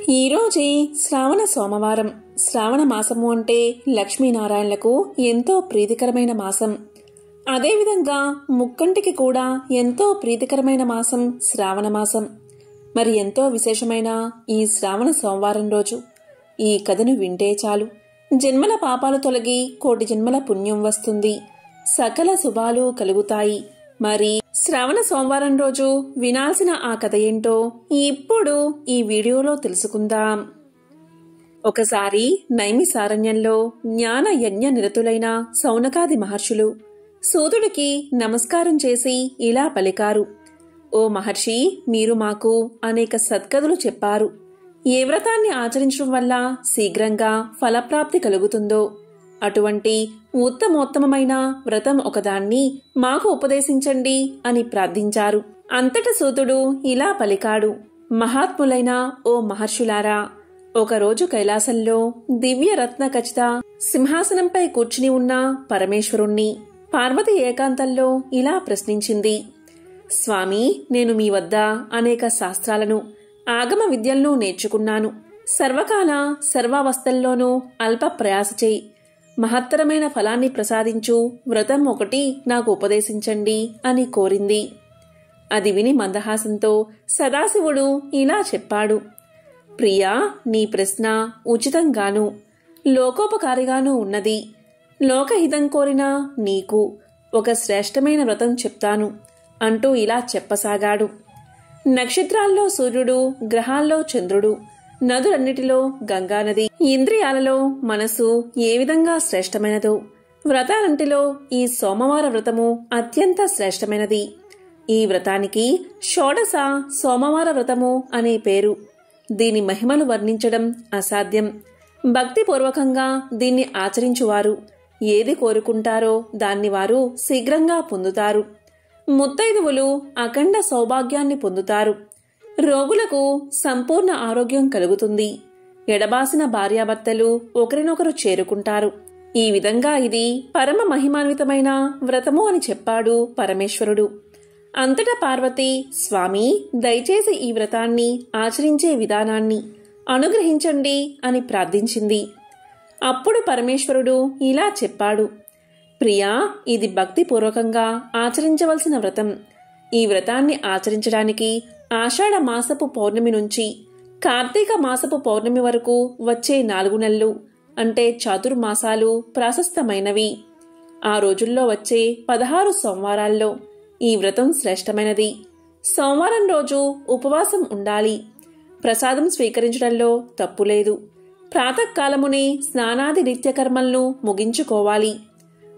ఈరోజే శ్రావణ సోమవారం. శ్రావణ మాసము అంటే లక్ష్మీనారాయణలకు ఎంతో ప్రీతికరమైన మాసం. అదేవిధంగా ముక్కంటికి కూడా ఎంతో ప్రీతికరమైన మాసం శ్రావణ మాసం. మరి ఎంతో విశేషమైన ఈ శ్రావణ సోమవారం రోజు ఈ కథను వింటే చాలు, జన్మల పాపాలు తొలగి కోటి జన్మల పుణ్యం వస్తుంది, సకల శుభాలు కలుగుతాయి. మరి శ్రావణ సోమవారం రోజు వినాల్సిన ఆ కథ ఏంటో ఇప్పుడు ఈ వీడియోలో తెలుసుకుందాం. ఒకసారి నైమిసారణ్యంలో జ్ఞాన యజ్ఞ నిరతులైన సౌనకాది మహర్షులు సూతుడికి నమస్కారం చేసి ఇలా పలికారు: ఓ మహర్షి, మీరు మాకు అనేక సత్కథలు చెప్పారు. ఏ వ్రతాన్ని ఆచరించడం వల్ల శీఘ్రంగా ఫలప్రాప్తి కలుగుతుందో అటువంటి ఉత్తమోత్తమైన వ్రతం ఒకదాన్ని మాకు ఉపదేశించండి అని ప్రార్థించారు. అంతట సూతుడు ఇలా పలికాడు: మహాత్ములైన ఓ మహర్షులారా, ఒకరోజు కైలాసంలో దివ్య రత్న ఖచ్చిత సింహాసనంపై కూర్చుని ఉన్న పరమేశ్వరుణ్ణి పార్వతి ఏకాంతంలో ఇలా ప్రశ్నించింది: స్వామి, నేను మీ వద్ద అనేక శాస్త్రాలను, ఆగమ విద్యలను నేర్చుకున్నాను. సర్వకాల సర్వావస్థల్లోనూ అల్ప ప్రయాస చేయి మహత్తరమైన ఫలాన్ని ప్రసాదించు వ్రతం ఒకటి నాకు ఉపదేశించండి అని కోరింది. అది విని మందహాసంతో సదాశివుడు ఇలా చెప్పాడు: ప్రియా, నీ ప్రశ్న ఉచితంగాను లోకోపకారిగానూ ఉన్నది. లోకహితం కోరిన నీకు ఒక శ్రేష్టమైన వ్రతం చెప్తాను అంటూ ఇలా చెప్పసాగాడు. నక్షత్రాల్లో సూర్యుడు, గ్రహాల్లో చంద్రుడు, నదులన్నిటిలో గంగానది, ఇంద్రియాలలో మనసు ఏ విధంగా శ్రేష్టమైనదో వ్రతాలంటిలో ఈ సోమవార వ్రతము అత్యంత శ్రేష్టమైనది. ఈ వ్రతానికి షోడశ సోమవార వ్రతము అనే పేరు. దీని మహిమలు వర్ణించడం అసాధ్యం. భక్తిపూర్వకంగా దీన్ని ఆచరించువారు ఏది కోరుకుంటారో దాన్ని వారు శీఘ్రంగా పొందుతారు. ముత్తైదువులు అఖండ సౌభాగ్యాన్ని పొందుతారు. రోగులకు సంపూర్ణ ఆరోగ్యం కలుగుతుంది. ఎడబాసిన భార్యాభర్తలు ఒకరినొకరు చేరుకుంటారు. ఈ విధంగా ఇది పరమ మహిమాన్వితమైన వ్రతము అని చెప్పాడు పరమేశ్వరుడు. అంతటా పార్వతి, స్వామి, దయచేసి ఈ వ్రతాన్ని ఆచరించే విధానాన్ని అనుగ్రహించండి అని ప్రార్థించింది. అప్పుడు పరమేశ్వరుడు ఇలా చెప్పాడు: ప్రియా, ఇది భక్తిపూర్వకంగా ఆచరించవలసిన వ్రతం. ఈ వ్రతాన్ని ఆచరించడానికి ఆషాఢ మాసపు పౌర్ణమి నుంచి కార్తీక మాసపు పౌర్ణమి వరకు వచ్చే 4 నెలలు అంటే చాతుర్మాసాలు ప్రాశస్తమైనవి. ఆ రోజుల్లో వచ్చే 16 సోమవారాల్లో ఈ వ్రతం శ్రేష్టమైనది. సోమవారం రోజు ఉపవాసం ఉండాలి. ప్రసాదం స్వీకరించడంలో తప్పులేదు. ప్రాతకాలమునే స్నానాది నిత్యకర్మలను ముగించుకోవాలి.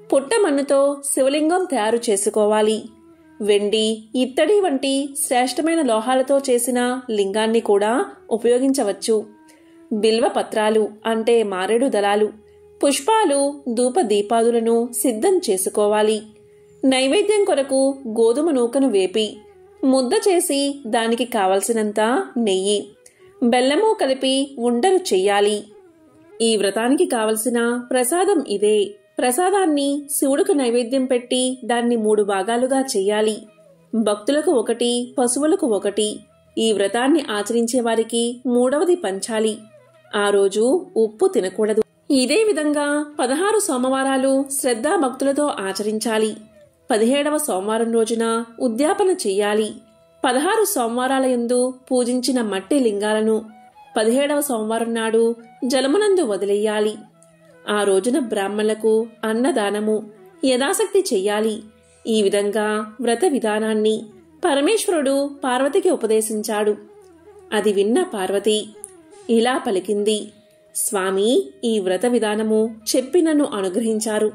పుట్టమన్నుతో శివలింగం తయారు చేసుకోవాలి. వెండి, ఇత్తడి వంటి శ్రేష్టమైన లోహాలతో చేసిన లింగాన్ని కూడా ఉపయోగించవచ్చు. బిల్వ పత్రాలు అంటే మారేడు దళాలు, పుష్పాలు, ధూప దీపాదులను సిద్ధం చేసుకోవాలి. నైవేద్యం కొరకు గోధుమ నూకను వేపి ముద్ద చేసి దానికి కావలసినంత నెయ్యి, బెల్లము కలిపి ఉండలు చెయ్యాలి. ఈ వ్రతానికి కావలసిన ప్రసాదం ఇదే. ప్రసాదాన్ని శివుడికి నైవేద్యం పెట్టి దాన్ని 3 భాగాలుగా చెయ్యాలి. భక్తులకు 1, పశువులకు 1. ఈ వ్రతాన్ని ఆచరించే వారికి 3వది పంచాలి. ఆ రోజు ఉప్పు తినకూడదు. ఇదే విధంగా 16 సోమవారాలు శ్రద్ధా భక్తులతో ఆచరించాలి. 17వ సోమవారం రోజున ఉద్యాపన చెయ్యాలి. 16 సోమవారాల యందు పూజించిన మట్టి లింగాలను 17వ సోమవారం నాడు జలమునందు వదిలేయాలి. ఆ రోజున బ్రాహ్మణులకు అన్నదానము యథాశక్తి చెయ్యాలి. ఈ విధంగా వ్రత విధానాన్ని పరమేశ్వరుడు పార్వతికి ఉపదేశించాడు. అది విన్న పార్వతి ఇలా పలికింది: స్వామి, ఈ వ్రత విధానము చెప్పి నన్ను అనుగ్రహించారు.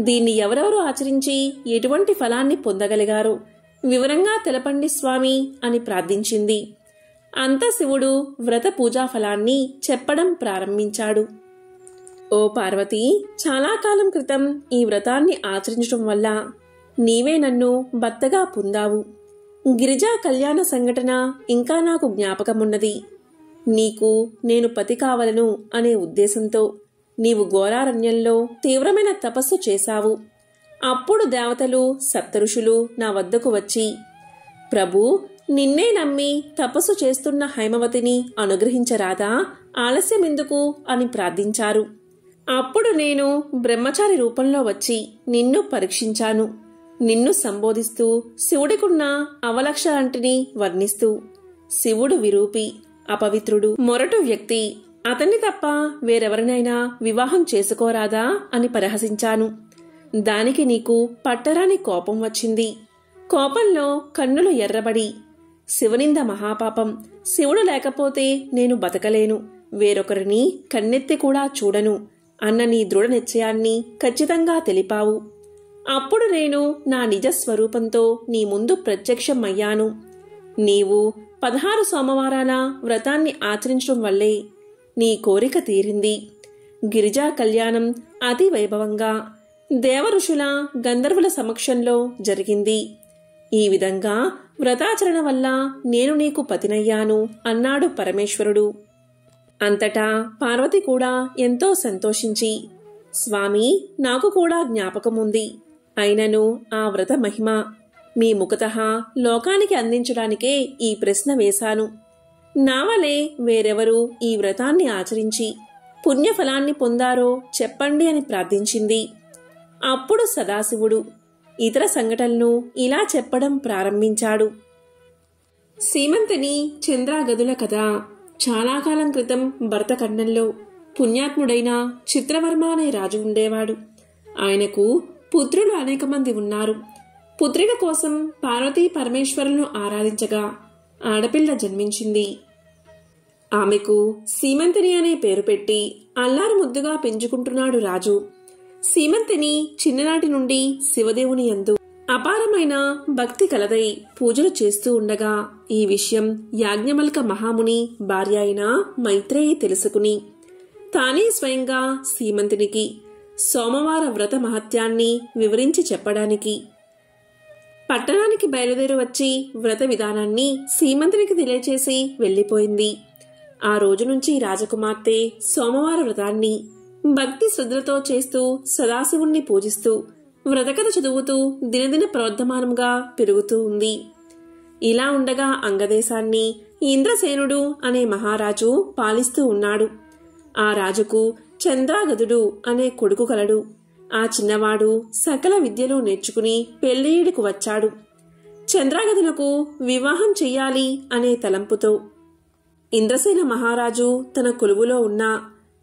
దీన్ని ఎవరెవరు ఆచరించి ఎటువంటి ఫలాన్ని పొందగలిగారో వివరంగా తెలపండి స్వామి అని ప్రార్థించింది. అంత శివుడు వ్రత పూజా ఫలాన్ని చెప్పడం ప్రారంభించాడు. ఓ పార్వతి, చాలా కాలం క్రితం ఈ వ్రతాన్ని ఆచరించడం వల్ల నీవే నన్ను భర్తగా పొందావు. గిరిజా కళ్యాణ సంఘటన ఇంకా నాకు జ్ఞాపకమున్నది. నీకు నేను పతి కావలను అనే ఉద్దేశంతో నీవు ఘోరారణ్యంలో తీవ్రమైన తపస్సు చేశావు. అప్పుడు దేవతలు, సప్తఋషులు నా వద్దకు వచ్చి, ప్రభు, నిన్నే నమ్మి తపస్సు చేస్తున్న హైమవతిని అనుగ్రహించరాదా, ఆలస్యమెందుకు అని ప్రార్థించారు. అప్పుడు నేను బ్రహ్మచారి రూపంలో వచ్చి నిన్ను పరీక్షించాను. నిన్ను సంబోధిస్తూ శివుడికున్న అవలక్షణాంటిని వర్ణిస్తూ, శివుడు విరూపి, అపవిత్రుడు, మొరటు వ్యక్తి, అతన్ని తప్ప వేరెవరినైనా వివాహం చేసుకోరాదా అని పరిహసించాను. దానికి నీకు పట్టరాని కోపం వచ్చింది. కోపంలో కన్నులు ఎర్రబడి, శివనింద మహాపాపం, శివుడు లేకపోతే నేను బతకలేను, వేరొకరిని కన్నెత్తి కూడా చూడను అన్న నీ దృఢ నిశ్చయాన్ని ఖచ్చితంగా తెలిపావు. అప్పుడు నేను నా నిజ స్వరూపంతో నీ ముందు ప్రత్యక్షమయ్యాను. నీవు 16 సోమవారాల వ్రతాన్ని ఆచరించడం వల్లే నీ కోరిక తీరింది. గిరిజా కళ్యాణం అతి వైభవంగా దేవఋషుల గంధర్వుల సమక్షంలో జరిగింది. ఈ విధంగా వ్రతాచరణ వల్ల నేను నీకు పతినయ్యాను అన్నాడు పరమేశ్వరుడు. అంతటా పార్వతి కూడా ఎంతో సంతోషించి, స్వామి, నాకు కూడా జ్ఞాపకముంది. అయినను ఆ వ్రత మహిమ మీ ముఖతః లోకానికి అందించడానికే ఈ ప్రశ్న వేశాను. నావలే వేరెవరు ఈ వ్రతాన్ని ఆచరించి పుణ్యఫలాన్ని పొందారో చెప్పండి అని ప్రార్థించింది. అప్పుడు సదాశివుడు ఇతర సంఘటనలను ఇలా చెప్పడం ప్రారంభించాడు. సీమంతిని చంద్రాగదుల కథ. చాలా కాలం క్రితం భరతఖండంలో పుణ్యాత్ముడైన చిత్రవర్మ అనే రాజు ఉండేవాడు. ఆయనకు పుత్రులు అనేక మంది ఉన్నారు. పుత్రిక కోసం పార్వతీ పరమేశ్వరులను ఆరాధించగా ఆడపిల్ల జన్మించింది. ఆమెకు సీమంతిని అనే పేరు పెట్టి అల్లారు ముద్దుగా పెంచుకుంటున్నాడు రాజు. సీమంతిని చిన్ననాటి నుండి శివదేవుని యందు అపారమైన భక్తి కలదై పూజలు చేస్తూ ఉండగా ఈ విషయం యాజ్ఞవల్క మహాముని భార్య అయిన మైత్రేయి తెలుసుకుని తానే స్వయంగా సీమంతినికి సోమవార వ్రత మహత్యాన్ని వివరించి చెప్పడానికి పట్టణానికి బయలుదేరి వచ్చి వ్రత విధానాన్ని సీమంతినికి తెలియచేసి వెళ్లిపోయింది. ఆ రోజు నుంచి రాజకుమార్తె సోమవార వ్రతాన్ని భక్తి శ్రద్ధలతో చేస్తూ సదాశివుణ్ణి పూజిస్తూ వ్రతకథ చదువుతూ దినదిన ప్రవర్ధమానంగా పెరుగుతూ ఉంది. ఇలా ఉండగా అంగదేశాన్ని ఇంద్రసేనుడు అనే మహారాజు పాలిస్తూ ఉన్నాడు. ఆ రాజుకు చంద్రాగదుడు అనే కొడుకు కలడు. ఆ చిన్నవాడు సకల విద్యలు నేర్చుకుని పెళ్లియుడికి వచ్చాడు. చంద్రాగదునకు వివాహం చెయ్యాలి అనే తలంపుతో ఇంద్రసేన మహారాజు తన కొలువులో ఉన్న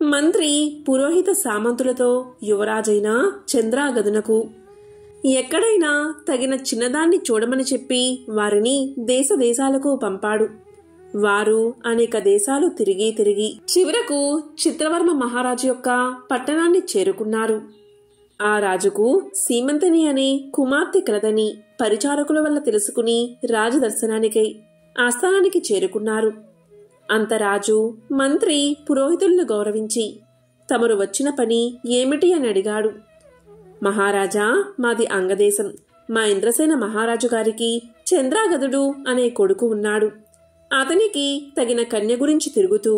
మంత్రి, పురోహిత సామంతులతో యువరాజైన చంద్రాగదునకు ఎక్కడైనా తగిన చిన్నదాన్ని చూడమని చెప్పి వారిని దేశ దేశాలకు పంపాడు. వారు అనేక దేశాలు తిరిగి చివరకు చిత్రవర్మ మహారాజు యొక్క పట్టణాన్ని చేరుకున్నారు. ఆ రాజుకు సీమంతిని అనే కుమార్తె కలదని పరిచారకుల వల్ల తెలుసుకుని రాజదర్శనానికై ఆస్థానానికి చేరుకున్నారు. అంత రాజు, మంత్రి, పురోహితులను గౌరవించి తమరు వచ్చిన పని ఏమిటి అని అడిగాడు. మహారాజా, మాది అంగదేశం. మా ఇంద్రసేన మహారాజు గారికి చంద్రాగదుడు అనే కొడుకు ఉన్నాడు. అతనికి తగిన కన్య గురించి తిరుగుతూ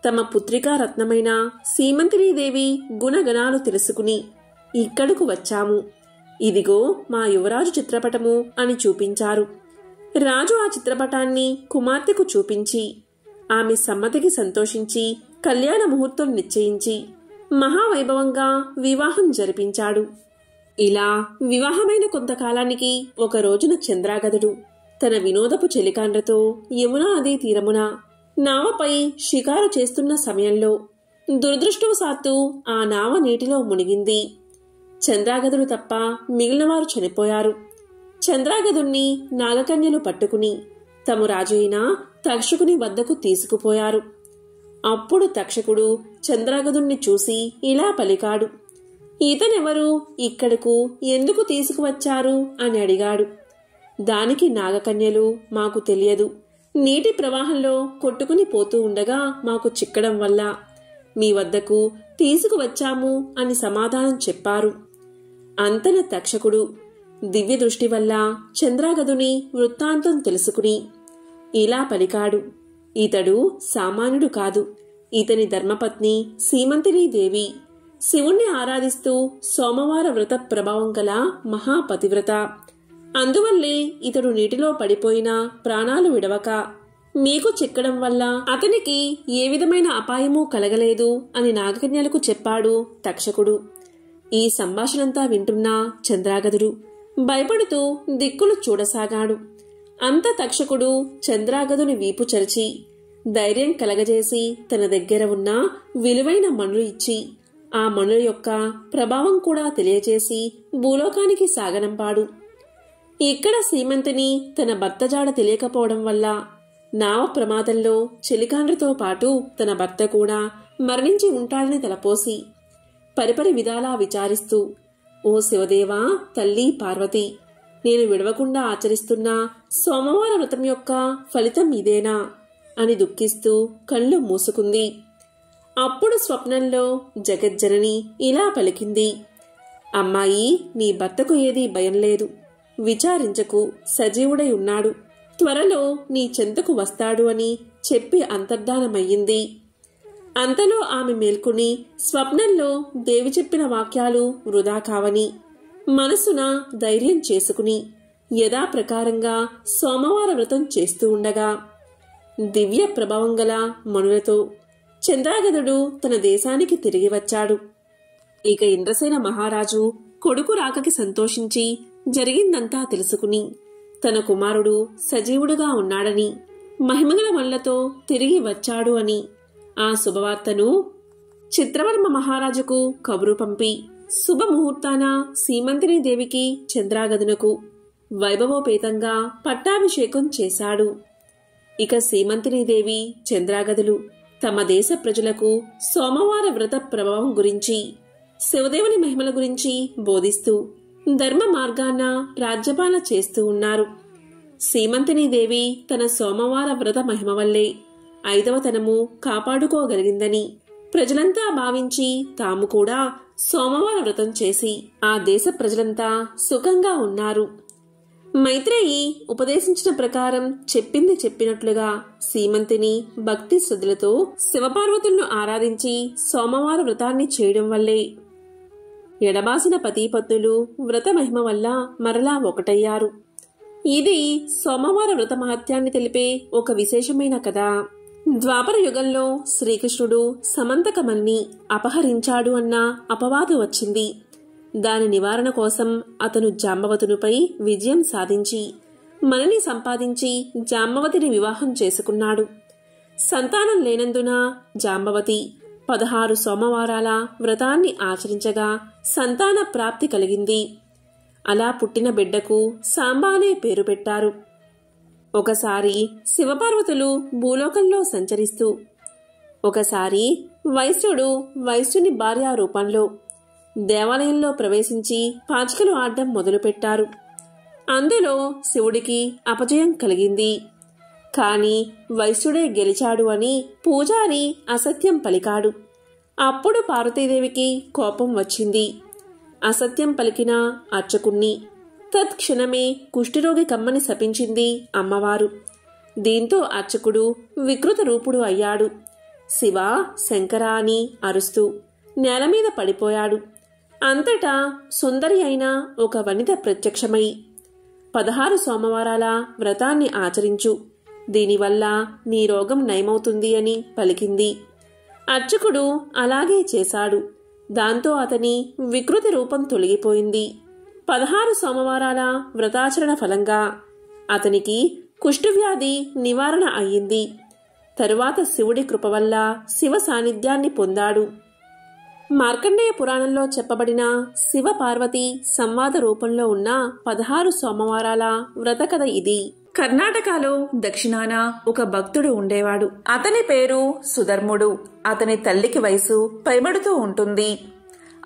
తమ పుత్రికా రత్నమైన సీమంతినీదేవి గుణగణాలు తెలుసుకుని ఇక్కడకు వచ్చాము. ఇదిగో మా యువరాజు చిత్రపటము అని చూపించారు. రాజు ఆ చిత్రపటాన్ని కుమార్తెకు చూపించి ఆమె సమ్మతికి సంతోషించి కళ్యాణ ముహూర్తం నిశ్చయించి మహావైభవంగా వివాహం జరిపించాడు. ఇలా వివాహమైన కొంతకాలానికి ఒక రోజున చంద్రాగదుడు తన వినోదపు చెలికాండ్రతో యమునా నదీ తీరమున నావపై షికారు చేస్తున్న సమయంలో దురదృష్టవశాత్తు ఆ నావ నీటిలో మునిగింది. చంద్రాగదుడు తప్ప మిగిలినవారు చనిపోయారు. చంద్రాగదుణ్ణి నాగకన్యలు పట్టుకుని తమ రాజు అయిన తక్షకుని వద్దకు తీసుకుపోయారు. అప్పుడు తక్షకుడు చంద్రాగదుణ్ణి చూసి ఇలా పలికాడు. ఇతనెవరు, ఇక్కడకు ఎందుకు తీసుకువచ్చారు అని అడిగాడు. దానికి నాగకన్యలు, మాకు తెలియదు. నీటి ప్రవాహంలో కొట్టుకుని పోతూ ఉండగా మాకు చిక్కడం వల్ల మీ వద్దకు తీసుకువచ్చాము అని సమాధానం చెప్పారు. అంతన తక్షకుడు దివ్య దృష్టి వల్ల చంద్రాగదుని వృత్తాంతం తెలుసుకుని ఇలా పలికాడు. ఇతడు సామాన్యుడు కాదు. ఇతని ధర్మపత్ని సీమంతినీదేవి శివుణ్ణి ఆరాధిస్తూ సోమవార వ్రత ప్రభావం గల మహాపతివ్రత. అందువల్లే ఇతడు నీటిలో పడిపోయినా ప్రాణాలు విడవక మీకు చిక్కడం వల్ల అతనికి ఏ విధమైన అపాయమూ కలగలేదు అని నాగకన్యలకు చెప్పాడు తక్షకుడు. ఈ సంభాషణంతా వింటున్న చంద్రాగదుడు భయపడుతూ దిక్కులు చూడసాగాడు. అంత తక్షకుడు చంద్రాగదుని వీపు చరిచి ధైర్యం కలగజేసి తన దగ్గర ఉన్న విలువైన మణులు ఇచ్చి ఆ మణుల యొక్క ప్రభావం కూడా తెలియజేసి భూలోకానికి సాగనంపాడు. ఇక్కడ సీమంతిని తన భర్త జాడ తెలియకపోవడం వల్ల నావ ప్రమాదంలో చెలికాండ్రతో పాటు తన భర్త కూడా మరణించి ఉంటాడని తలపోసి పరిపరి విధాలా విచారిస్తూ, ఓ శివదేవా, తల్లి పార్వతి, నేను విడవకుండా ఆచరిస్తున్న సోమవార వ్రతం యొక్క ఫలితం ఇదేనా అని దుఃఖిస్తూ కళ్ళు మూసుకుంది. అప్పుడు స్వప్నంలో జగజ్జనని ఇలా పలికింది, అమ్మాయి, నీ భర్తకు ఏదీ భయం లేదు, విచారించకు, సజీవుడై ఉన్నాడు, త్వరలో నీ చెంతకు వస్తాడు అని చెప్పి అంతర్ధానమయ్యింది. అంతలో ఆమె మేల్కొని స్వప్నంలో దేవి చెప్పిన వాక్యాలు వృధా కావని మనసున ధైర్యం చేసుకుని యథాప్రకారంగా సోమవార వ్రతం చేస్తూ ఉండగా దివ్య ప్రభావం గల మణులతో చంద్రాగదుడు తన దేశానికి తిరిగి వచ్చాడు. ఇక ఇంద్రసేన మహారాజు కొడుకు రాకకి సంతోషించి జరిగిందంతా తెలుసుకుని తన కుమారుడు సజీవుడుగా ఉన్నాడని మహిమగల మళ్లతో తిరిగి వచ్చాడు అని ఆ శుభవార్తను చిత్రవర్మ మహారాజుకు కబురు పంపి శుభముహూర్తాన సీమంతిని దేవికి చంద్రాగదునకు వైభవోపేతంగా పట్టాభిషేకం చేశాడు. ఇక సీమంతిని దేవి చంద్రాగదులు తమ దేశ ప్రజలకు సోమవార వ్రత ప్రభావం గురించి, శివదేవుని మహిమల గురించి బోధిస్తూ ధర్మ మార్గాన రాజ్యపాలన చేస్తూ ఉన్నారు. సీమంతిని దేవి తన సోమవార వ్రత మహిమ వల్లే 5వ తనము కాపాడుకోగలిగిందని ప్రజలంతా భావించి తాము కూడా సోమవార వ్రతం చేసి ఆ దేశ ప్రజలంతా సుఖంగా ఉన్నారు. మైత్రేయి ఉపదేశించిన ప్రకారం చెప్పింది చెప్పినట్లుగా సీమంతిని భక్తి శ్రద్ధలతో శివపార్వతులను ఆరాధించి సోమవార వ్రతాన్ని చేయడం వల్లే ఎడబాసిన పతిపత్నులు వ్రత మహిమ వల్ల మరలా ఒకటయ్యారు. ఇది సోమవార వ్రత మహత్యాన్ని తెలిపే ఒక విశేషమైన కథ. ద్వాపర యుగంలో శ్రీకృష్ణుడు సమంతకమల్ని అపహరించాడు అన్న అపవాదు వచ్చింది. దాని నివారణ కోసం అతను జాంబవతునిపై విజయం సాధించి మణిని సంపాదించి జాంబవతిని వివాహం చేసుకున్నాడు. సంతానం లేనందున జాంబవతి 16 సోమవారాల వ్రతాన్ని ఆచరించగా సంతాన ప్రాప్తి కలిగింది. అలా పుట్టిన బిడ్డకు సాంబ అనే పేరు పెట్టారు. ఒకసారి శివపార్వతులు భూలోకంలో సంచరిస్తూ ఒకసారి వైశ్యుని భార్య రూపంలో దేవాలయంలో ప్రవేశించి పాచికలు ఆడడం మొదలుపెట్టారు. అందులో శివుడికి అపజయం కలిగింది. కాని వైశ్యుడే గెలిచాడు అని పూజారి అసత్యం పలికాడు. అప్పుడు పార్వతీదేవికి కోపం వచ్చింది. అసత్యం పలికిన అర్చకుణ్ణి తత్క్షణమే కుష్ఠరోగి కమ్మని శపించింది అమ్మవారు. దీంతో అర్చకుడు వికృత రూపుడు అయ్యాడు. శివ, శంకర అని అరుస్తూ నేలమీద పడిపోయాడు. అంతటా సుందరి అయిన ఒక వనిత ప్రత్యక్షమై 16 సోమవారాల వ్రతాన్ని ఆచరించు, దీనివల్ల నీ రోగం నయమవుతుంది అని పలికింది. అర్చకుడు అలాగే చేశాడు. దాంతో అతని వికృతి రూపం తొలగిపోయింది. 16 సోమవారాల వ్రతాచరణ ఫలంగా అతనికి కుష్ఠవ్యాధి నివారణ అయ్యింది. తరువాత శివుడి కృప వల్ల శివ సాన్నిధ్యాన్ని పొందాడు. మార్కండేయ పురాణంలో చెప్పబడిన శివ పార్వతి సంవాద రూపంలో ఉన్న 16 సోమవారాల వ్రత కథ ఇది. కర్ణాటకలో దక్షిణాన ఒక భక్తుడు ఉండేవాడు. అతని పేరు సుధర్ముడు. అతని తల్లికి వయసు పైబడుతూ ఉంటుంది.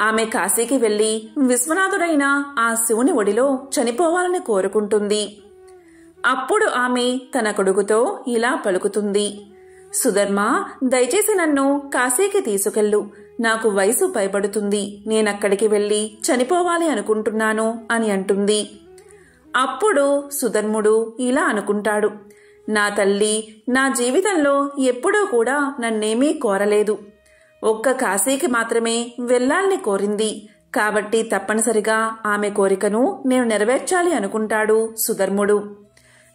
ఆమె కాశీకి వెళ్లి విశ్వనాథుడైన ఆ శివుని ఒడిలో చనిపోవాలని కోరుకుంటుంది. అప్పుడు ఆమె తన కొడుకుతో ఇలా పలుకుతుంది, సుధర్మ, దయచేసి నన్ను కాశీకి తీసుకెళ్ళు. నాకు వయసు పైబడుతుంది. నేనక్కడికి వెళ్లి చనిపోవాలి అనుకుంటున్నాను అని అంటుంది. అప్పుడు సుధర్ముడు ఇలా అనుకుంటాడు, నా తల్లి నా జీవితంలో ఎప్పుడూ కూడా నన్నేమీ కోరలేదు. ఒక్క కాశీకి మాత్రమే వెళ్లాలని కోరింది. కాబట్టి తప్పనిసరిగా ఆమె కోరికను నేను నెరవేర్చాలి అనుకుంటాడు సుధర్ముడు.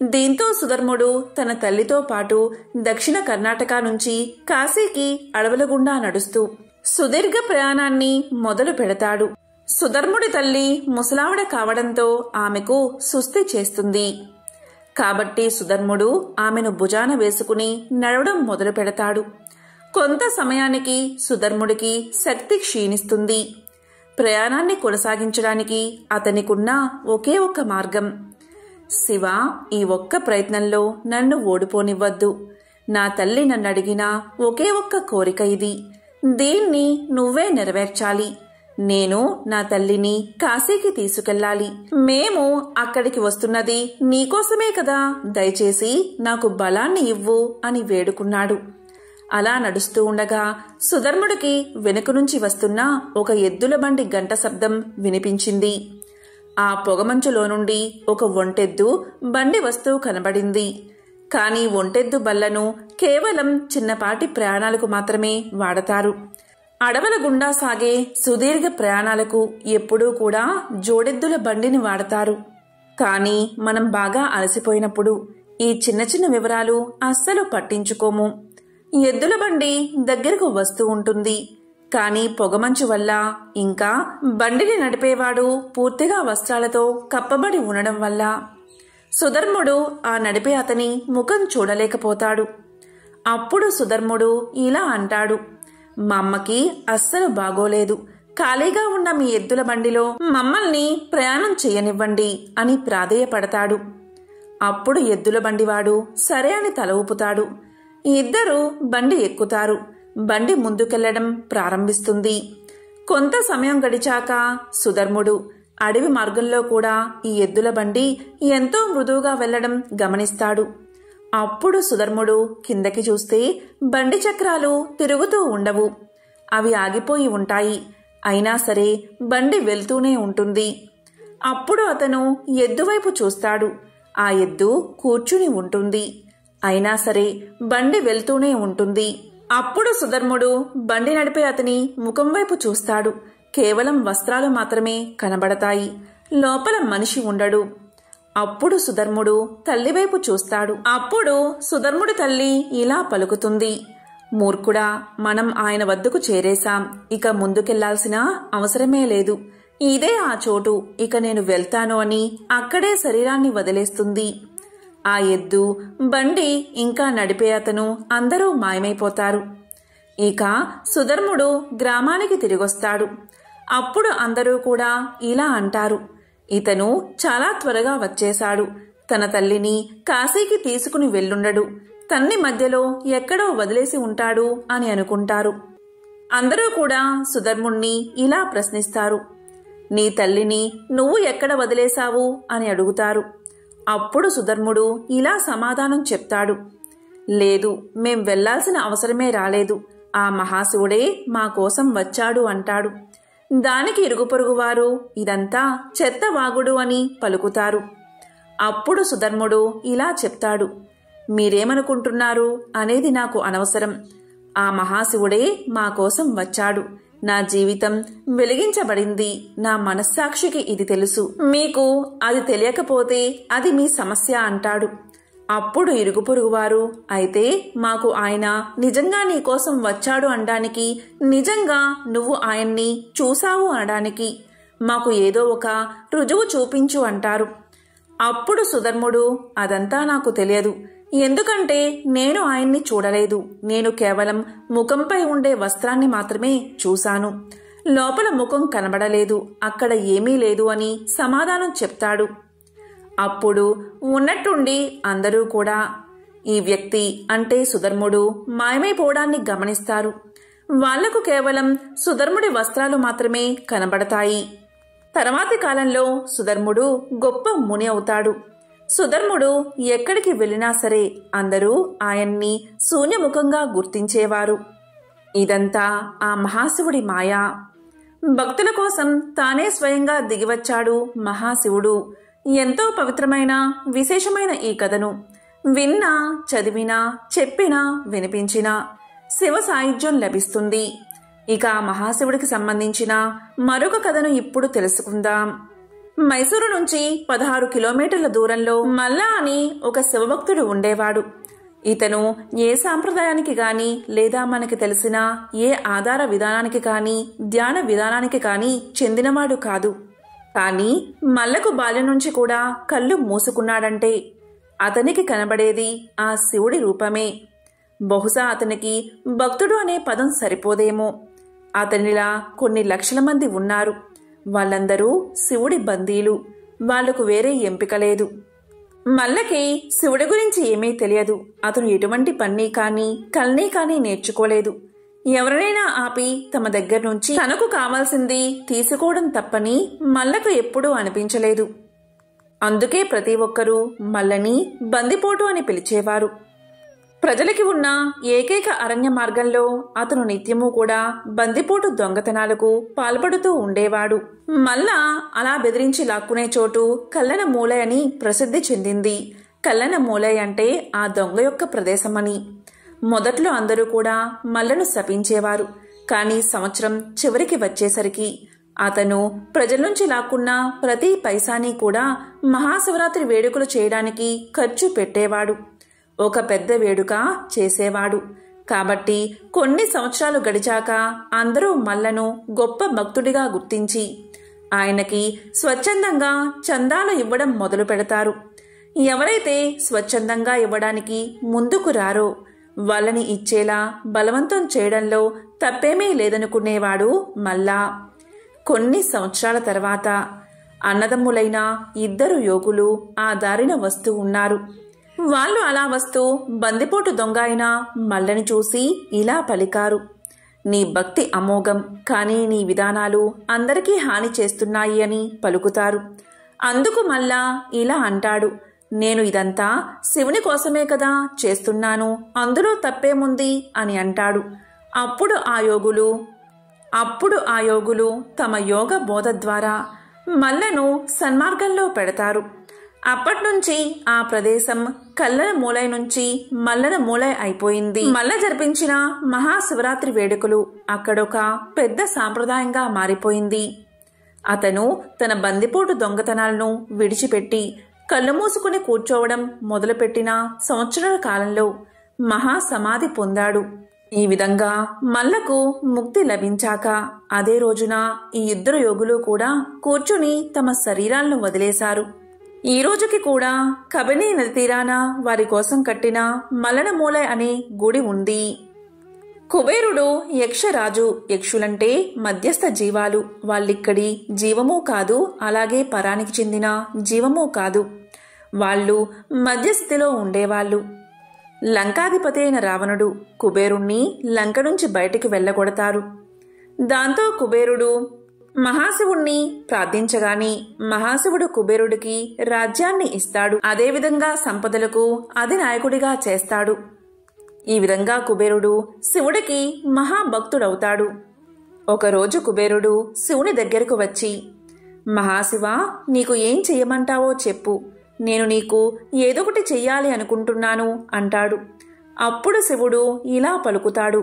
దీంతో సుధర్ముడు తన తల్లితో పాటు దక్షిణ కర్ణాటక నుంచి కాశీకి అడవుల గుండా నడుస్తూ సుదీర్ఘ ప్రయాణాన్ని మొదలు పెడతాడు. సుధర్ముడి తల్లి ముసలావిడ కావడంతో ఆమెకు సుస్థి చేస్తుంది. కాబట్టి సుధర్ముడు ఆమెను భుజాన వేసుకుని నడవడం మొదలు పెడతాడు. కొంత సమయానికి సుధర్ముడికి శక్తి క్షీణిస్తుంది. ప్రయాణాన్ని కొనసాగించడానికి అతనికున్న ఒకే ఒక్క మార్గం, శివ, ఈ ఒక్క ప్రయత్నంలో నన్ను ఓడిపోనివ్వద్దు. నా తల్లి నన్ను అడిగిన ఒకే ఒక్క కోరిక ఇది. దీన్ని నువ్వే నెరవేర్చాలి. నేను నా తల్లిని కాశీకి తీసుకెళ్లాలి. మేము అక్కడికి వస్తున్నది నీకోసమే కదా, దయచేసి నాకు బలాన్ని ఇవ్వు అని వేడుకున్నాడు. అలా నడుస్తూ ఉండగా సుధర్ముడికి వెనుక నుంచి వస్తున్న ఒక ఎద్దుల బండి గంట శబ్దం వినిపించింది. ఆ పొగమంచులో నుండి ఒక ఒంటెద్దు బండి వస్తూ కనబడింది. కాని ఒంటెద్దు బళ్లను కేవలం చిన్నపాటి ప్రయాణాలకు మాత్రమే వాడతారు. అడవుల గుండా సాగే సుదీర్ఘ ప్రయాణాలకు ఎప్పుడూ కూడా జోడెద్దుల బండిని వాడతారు. కాని మనం బాగా అలసిపోయినప్పుడు ఈ చిన్న చిన్న వివరాలు అస్సలు పట్టించుకోము. ఎద్దుల బండి దగ్గరకు వస్తూ ఉంటుంది. కాని పొగమంచు వల్ల, ఇంకా బండిని నడిపేవాడు పూర్తిగా వస్త్రాలతో కప్పబడి ఉండడం వల్ల సుధర్ముడు ఆ నడిపే అతని ముఖం చూడలేకపోతాడు. అప్పుడు సుధర్ముడు ఇలా అంటాడు, మా అమ్మకి అస్సలు బాగోలేదు. ఖాళీగా ఉన్న మీ ఎద్దుల బండిలో మమ్మల్ని ప్రయాణం చేయనివ్వండి అని ప్రాధేయపడతాడు. అప్పుడు ఎద్దుల బండివాడు సరే అని తల ఊపుతాడు. ఇద్దరూ బండి ఎక్కుతారు. బండి ముందుకెళ్లడం ప్రారంభిస్తుంది. కొంత సమయం గడిచాక సుధర్ముడు అడవి మార్గంలో కూడా ఈ ఎద్దుల బండి ఎంతో మృదువుగా వెళ్లడం గమనిస్తాడు. అప్పుడు సుధర్ముడు కిందకి చూస్తే బండి చక్రాలు తిరుగుతూ ఉండవు. అవి ఆగిపోయి ఉంటాయి. అయినా సరే బండి వెళ్తూనే ఉంటుంది. అప్పుడు అతను ఎద్దువైపు చూస్తాడు. ఆ ఎద్దు కూర్చుని ఉంటుంది. అయినా సరే బండి వెళ్తూనే ఉంటుంది. అప్పుడు సుధర్ముడు బండి నడిపే అతని ముఖం వైపు చూస్తాడు. కేవలం వస్త్రాలు మాత్రమే కనబడతాయి. లోపల మనిషి ఉండడు. అప్పుడు సుధర్ముడు తల్లివైపు చూస్తాడు. అప్పుడు సుధర్ముడి తల్లి ఇలా పలుకుతుంది, మూర్ఖుడా, మనం ఆయన వద్దకు చేరేశాం. ఇక ముందుకెళ్లాల్సిన అవసరమే లేదు. ఇదే ఆ చోటు. ఇక నేను వెళ్తాను అని అక్కడే శరీరాన్ని వదిలేస్తుంది. ఆ ఎద్దు, బండి, ఇంకా నడిపే అతను అందరూ మాయమైపోతారు. ఇక సుధర్ముడు గ్రామానికి తిరిగొస్తాడు. అప్పుడు అందరూ కూడా ఇలా అంటారు, ఇతను చాలా త్వరగా వచ్చేశాడు. తన తల్లిని కాశీకి తీసుకుని వెళ్ళుండడు. తన్ని మధ్యలో ఎక్కడో వదిలేసి ఉంటాడు అని అనుకుంటారు. అందరూ కూడా సుధర్ముణ్ణి ఇలా ప్రశ్నిస్తారు, నీ తల్లిని నువ్వు ఎక్కడ వదిలేశావు అని అడుగుతారు. అప్పుడు సుధర్ముడు ఇలా సమాధానం చెప్తాడు, లేదు, మేం వెళ్లాల్సిన అవసరమే రాలేదు. ఆ మహాశివుడే మా కోసం వచ్చాడు అంటాడు. దానికి ఇరుగు పొరుగువారు ఇదంతా చెత్త వాగుడు అని పలుకుతారు. అప్పుడు సుధర్ముడు ఇలా చెప్తాడు, మీరేమనుకుంటున్నారు అనేది నాకు అనవసరం. ఆ మహాశివుడే మా కోసం వచ్చాడు. నా జీవితం వెలిగించబడింది. నా మనస్సాక్షికి ఇది తెలుసు. మీకు అది తెలియకపోతే అది మీ సమస్య అంటాడు. అప్పుడు ఇరుగు పొరుగువారు, అయితే మాకు ఆయన నిజంగా నీ కోసం వచ్చాడు అనడానికి, నిజంగా నువ్వు ఆయన్ని చూశావు అనడానికి మాకు ఏదో ఒక రుజువు చూపించు అంటారు. అప్పుడు సుధర్ముడు, అదంతా నాకు తెలియదు. ఎందుకంటే నేను ఆయన్ని చూడలేదు. నేను కేవలం ముఖంపై ఉండే వస్త్రాన్ని మాత్రమే చూశాను. లోపల ముఖం కనబడలేదు. అక్కడ ఏమీ లేదు అని సమాధానం చెప్తాడు. అప్పుడు ఉన్నట్టుండి అందరూ కూడా ఈ వ్యక్తి అంటే సుధర్ముడు మాయమైపోవడాన్ని గమనిస్తారు. వాళ్లకు కేవలం సుధర్ముడి వస్త్రాలు మాత్రమే కనబడతాయి. తర్వాతి కాలంలో సుధర్ముడు గొప్ప ముని అవుతాడు. సుధర్ముడు ఎక్కడికి వెళ్ళినా సరే అందరూ ఆయన్ని శూన్యముఖంగా గుర్తించేవారు. ఇదంతా ఆ మహాశివుడి మాయా. భక్తుల కోసం తానే స్వయంగా దిగివచ్చాడు మహాశివుడు. ఎంతో పవిత్రమైన విశేషమైన ఈ కథను విన్నా, చదివినా, చెప్పినా, వినిపించినా శివ సాయుధ్యం లభిస్తుంది. ఇక ఆ మహాశివుడికి సంబంధించిన మరొక కథను ఇప్పుడు తెలుసుకుందాం. మైసూరు నుంచి 16 కిలోమీటర్ల దూరంలో మల్లా అని ఒక శివభక్తుడు ఉండేవాడు. ఇతను ఏ సాంప్రదాయానికి గాని లేదా మనకి తెలిసిన ఏ ఆధార విధానానికి కాని ధ్యాన విధానానికి కాని చెందినవాడు కాదు. కాని మల్లకు బాల్యం నుంచి కూడా కళ్ళు మూసుకున్నాడంటే అతనికి కనబడేది ఆ శివుడి రూపమే. బహుశా అతనికి భక్తుడు అనే పదం సరిపోదేమో. అతనిలా కొన్ని లక్షల మంది ఉన్నారు. వాళ్ళందరూ శివుడి బందీలు. వాళ్లకు వేరే ఎంపిక లేదు. మల్లకి శివుడి గురించి ఏమీ తెలియదు. అతను ఎటువంటి పని కానీ కల్నీ కానీ నేర్చుకోలేదు. ఎవరినైనా ఆపి తమ దగ్గర నుంచి తనకు కావాల్సింది తీసుకోవడం తప్పని మల్లకు ఎప్పుడూ అనిపించలేదు. అందుకే ప్రతి ఒక్కరూ మల్లని బందిపోటు అని పిలిచేవారు. ప్రజలకి ఉన్న ఏకైక అరణ్య మార్గంలో అతను నిత్యము కూడా బందిపోటు దొంగతనాలకు పాల్పడుతూ ఉండేవాడు. మల్ల అలా బెదిరించి లాక్కునే చోటు కల్లన మూలై అని ప్రసిద్ధి చెందింది. కల్లన మూలై అంటే ఆ దొంగ యొక్క ప్రదేశమని. మొదట్లో అందరూ కూడా మల్లను శపించేవారు. కానీ సంవత్సరం చివరికి వచ్చేసరికి అతను ప్రజల నుంచి లాక్కున్న ప్రతి పైసాని కూడా మహాశివరాత్రి వేడుకలు చేయడానికి ఖర్చు పెట్టేవాడు. ఒక పెద్ద వేడుక చేసేవాడు. కాబట్టి కొన్ని సంవత్సరాలు గడిచాక అందరూ మల్లను గొప్ప భక్తుడిగా గుర్తించి ఆయనకి స్వచ్ఛందంగా చందాలు ఇవ్వడం మొదలు పెడతారు. ఎవరైతే స్వచ్ఛందంగా ఇవ్వడానికి ముందుకు రారో వాళ్ళని ఇచ్చేలా బలవంతం చేయడంలో తప్పేమీ లేదనుకునేవాడు మల్లా. కొన్ని సంవత్సరాల తర్వాత అన్నదమ్ములైన 2 యోగులు ఆ దారిన వస్తూ ఉన్నారు. వాళ్ళు అలా వస్తూ బందిపోటు దొంగ అయిన మల్లని చూసి ఇలా పలికారు. నీ భక్తి అమోఘం, కానీ నీ విధానాలు అందరికీ హాని చేస్తున్నాయి అని పలుకుతారు. అందుకు మల్లా ఇలా అంటాడు, నేను ఇదంతా శివుని కోసమే కదా చేస్తున్నాను, అందులో తప్పేముంది అని అంటాడు. అప్పుడు ఆ యోగులు తమ యోగ బోధ ద్వారా మల్లను సన్మార్గంలో పెడతారు. అప్పట్నుంచి ఆ ప్రదేశం కల్లన మూలై నుంచి మల్లన మూలై అయిపోయింది. మల్ల జరిపించిన మహాశివరాత్రి వేడుకలు అక్కడొక పెద్ద సాంప్రదాయంగా మారిపోయింది. అతను తన బందిపోటు దొంగతనాలను విడిచిపెట్టి కళ్ళు మూసుకుని కూర్చోవడం మొదలుపెట్టిన సంవత్సరాల కాలంలో మహాసమాధి పొందాడు. ఈ విధంగా మల్లకు ముక్తి లభించాక అదే రోజున ఈ 2 యోగులు కూడా కూర్చుని తమ శరీరాలను వదిలేశారు. ఈ రోజుకి కూడా కబినీ నది తీరాన వారి కోసం కట్టిన మల్లన మూలై అనే గుడి ఉంది. కుబేరుడు యక్షరాజు. యక్షులంటే మధ్యస్థ జీవాలు. వాళ్ళిక్కడి జీవమూ కాదు, అలాగే పరానికి చెందిన జీవమూ కాదు. వాళ్ళు మధ్యస్థితిలో ఉండేవాళ్ళు. లంకాధిపతి అయిన రావణుడు కుబేరుణ్ణి లంక నుంచి బయటికి వెళ్ళగొడతారు. దాంతో కుబేరుడు మహాశివుణ్ణి ప్రార్థించగాని మహాశివుడు కుబేరుడికి రాజ్యాన్ని ఇస్తాడు. అదేవిధంగా సంపదలకు అధినాయకుడిగా చేస్తాడు. ఈ విధంగా కుబేరుడు శివుడికి మహాభక్తుడవుతాడు. ఒకరోజు కుబేరుడు శివుని దగ్గరకు వచ్చి, మహాశివ, నీకు ఏం చెయ్యమంటావో చెప్పు, నేను నీకు ఏదొకటి చెయ్యాలి అనుకుంటున్నాను అంటాడు. అప్పుడు శివుడు ఇలా పలుకుతాడు,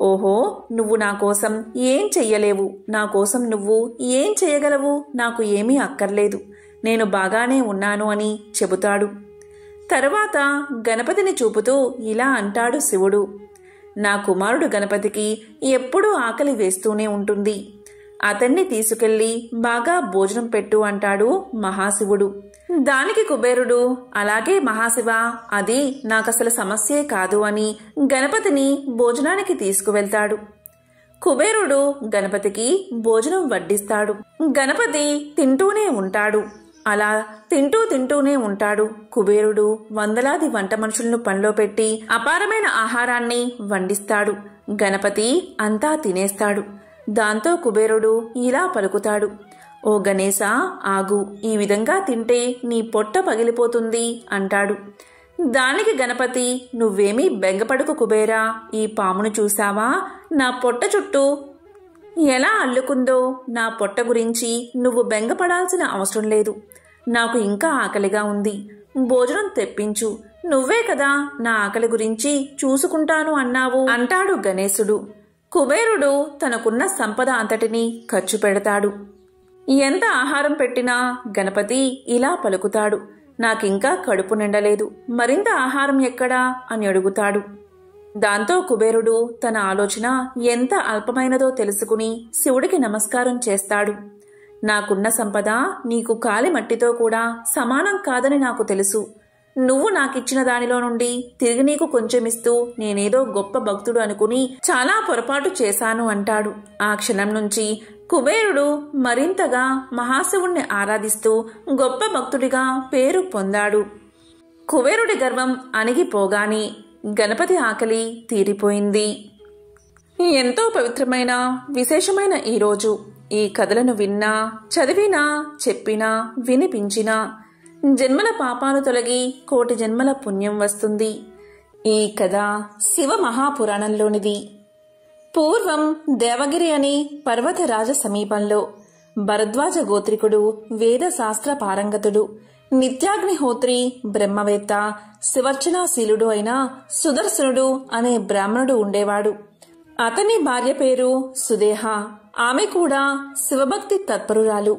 ఓహో, నువ్వు నా కోసం ఏం చెయ్యలేవు. నా కోసం నువ్వు ఏం చెయ్యగలవు? నాకు ఏమీ అక్కర్లేదు, నేను బాగానే ఉన్నాను అని చెబుతాడు. తరువాత గణపతిని చూపుతూ ఇలా అంటాడు శివుడు, నా కుమారుడు గణపతికి ఎప్పుడూ ఆకలి వేస్తూనే ఉంటుంది. అతన్ని తీసుకెళ్లి బాగా భోజనం పెట్టు అంటాడు మహాశివుడు. దానికి కుబేరుడు, అలాగే మహాశివ, అది నాకసలు సమస్యే కాదు అని గణపతిని భోజనానికి తీసుకువెళ్తాడు. కుబేరుడు గణపతికి భోజనం వడ్డిస్తాడు. గణపతి తింటూనే ఉంటాడు. అలా తింటూనే ఉంటాడు. కుబేరుడు వందలాది వంట మనుషులను పనిలో పెట్టి అపారమైన ఆహారాన్ని వండిస్తాడు. గణపతి అంతా తినేస్తాడు. దాంతో కుబేరుడు ఇలా పలుకుతాడు, ఓ గణేశ, ఆగు, ఈ విధంగా తింటే నీ పొట్ట పగిలిపోతుంది అంటాడు. దానికి గణపతి, నువ్వేమీ బెంగపడుకు కుబేరా, ఈ పామును చూశావా? నా పొట్ట చుట్టూ ఎలా అల్లుకుందో. నా పొట్ట గురించి నువ్వు బెంగపడాల్సిన అవసరం లేదు. నాకు ఇంకా ఆకలిగా ఉంది, భోజనం తెప్పించు. నువ్వే కదా నా ఆకలి గురించి చూసుకుంటాను అన్నావు అంటాడు గణేశుడు. కుబేరుడు తనకున్న సంపద అంతటినీ ఖర్చు పెడతాడు. ఎంత ఆహారం పెట్టినా గణపతి ఇలా పలుకుతాడు, నాకింకా కడుపు నిండలేదు, మరింత ఆహారం ఎక్కడా అని అడుగుతాడు. దాంతో కుబేరుడు తన ఆలోచన ఎంత అల్పమైనదో తెలుసుకుని శివుడికి నమస్కారం చేస్తాడు. నాకున్న సంపద నీకు కాలి మట్టితో కూడా సమానం కాదని నాకు తెలుసు. నువ్వు నాకిచ్చిన దానిలో నుండి తిరిగి నీకు కొంచెమిస్తూ నేనేదో గొప్ప భక్తుడు అనుకుని చాలా పొరపాటు చేశాను అంటాడు. ఆ క్షణం నుంచి కుబేరుడు మరింతగా మహాశివుణ్ణి ఆరాధిస్తూ గొప్ప భక్తుడిగా పేరు పొందాడు. కుబేరుడి గర్వం అణిగిపోగానే గణపతి ఆకలి తీరిపోయింది. ఎంతో పవిత్రమైన విశేషమైన ఈరోజు ఈ కథలను విన్నా, చదివినా, చెప్పినా, వినిపించినా జన్మల పాపాలు తొలగి కోటి జన్మల పుణ్యం వస్తుంది. ఈ కథ శివ మహాపురాణంలోనిది. పూర్వం దేవగిరి అనే పర్వతరాజ సమీపంలో భరద్వాజ గోత్రికుడు, వేద శాస్త్ర పారంగతుడు, నిత్యాగ్నిహోత్రి, బ్రహ్మవేత్త, శివర్చనాశీలుడు అయిన సుదర్శనుడు అనే బ్రాహ్మణుడు ఉండేవాడు. అతని భార్య పేరు సుదేహ. ఆమె కూడా శివభక్తి తత్పరురాలు,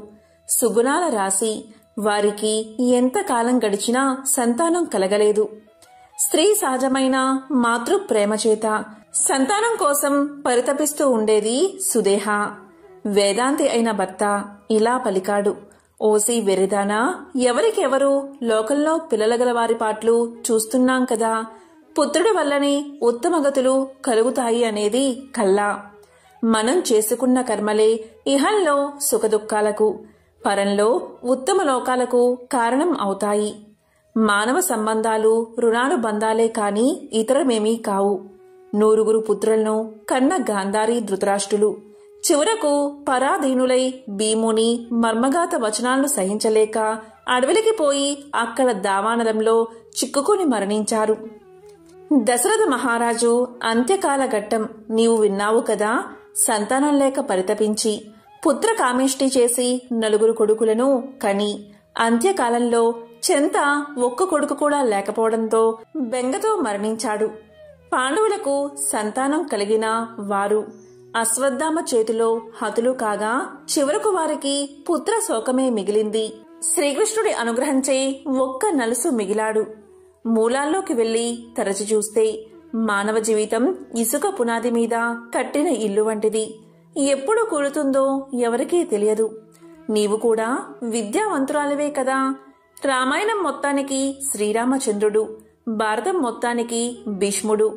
సుగుణాల రాశి. వారికి ఎంతకాలం గడిచినా సంతానం కలగలేదు. స్త్రీ సహజమైన మాతృ ప్రేమ చేత సంతానం కోసం పరితపిస్తూ ఉండేది సుదేహ. వేదాంతి అయిన భర్త ఇలా పలికాడు, ఓసి వెరిదానా, ఎవరికెవరు లోకంలో పిల్లలగల వారి పాట్లు చూస్తున్నాం కదా, పుత్రుడి వల్లనే ఉత్తమగతులు కలుగుతాయి అనేది కల్లా. మనం చేసుకున్న కర్మలే ఇహంలో సుఖదుఖాలకు, పరంలో ఉత్తమ లోకాలకు కారణం అవుతాయి. మానవ సంబంధాలు రుణానుబంధాలే కాని ఇతరమేమీ కావు. 9 పుత్రులను కన్న గాంధారి ధృతరాష్ట్రులు చివరకు పరాధీనులై భీముని మర్మగాత వచనాలను సహించలేక అడవిలికి పోయి అక్కడ దావానలంలో చిక్కుకుని మరణించారు. దశరథ మహారాజు అంత్యకాల ఘట్టం నీవు విన్నావు కదా. సంతానం లేక పరితపించి పుత్ర కామేష్టి చేసి 9 కొడుకులను కని అంత్యకాలంలో చెంత ఒక్క కొడుకు కూడా లేకపోవడంతో బెంగతో మరణించాడు. పాండవులకు సంతానం కలిగిన వారు అశ్వత్థామ చేతిలో హతులు కాగా చివరకు వారికి పుత్ర శోకమే మిగిలింది. శ్రీకృష్ణుడి అనుగ్రహంచే ఒక్క నలుసు మిగిలాడు. మూలాల్లోకి వెళ్లి తరచి చూస్తే మానవ జీవితం ఇసుక పునాది మీద కట్టిన ఇల్లు వంటిది. ఎప్పుడు కూలుతుందో ఎవరికీ తెలియదు. నీవు కూడా విద్యావంతురాలివే కదా. రామాయణం మొత్తానికి శ్రీరామచంద్రుడు, భారతం మొత్తానికి భీష్ముడు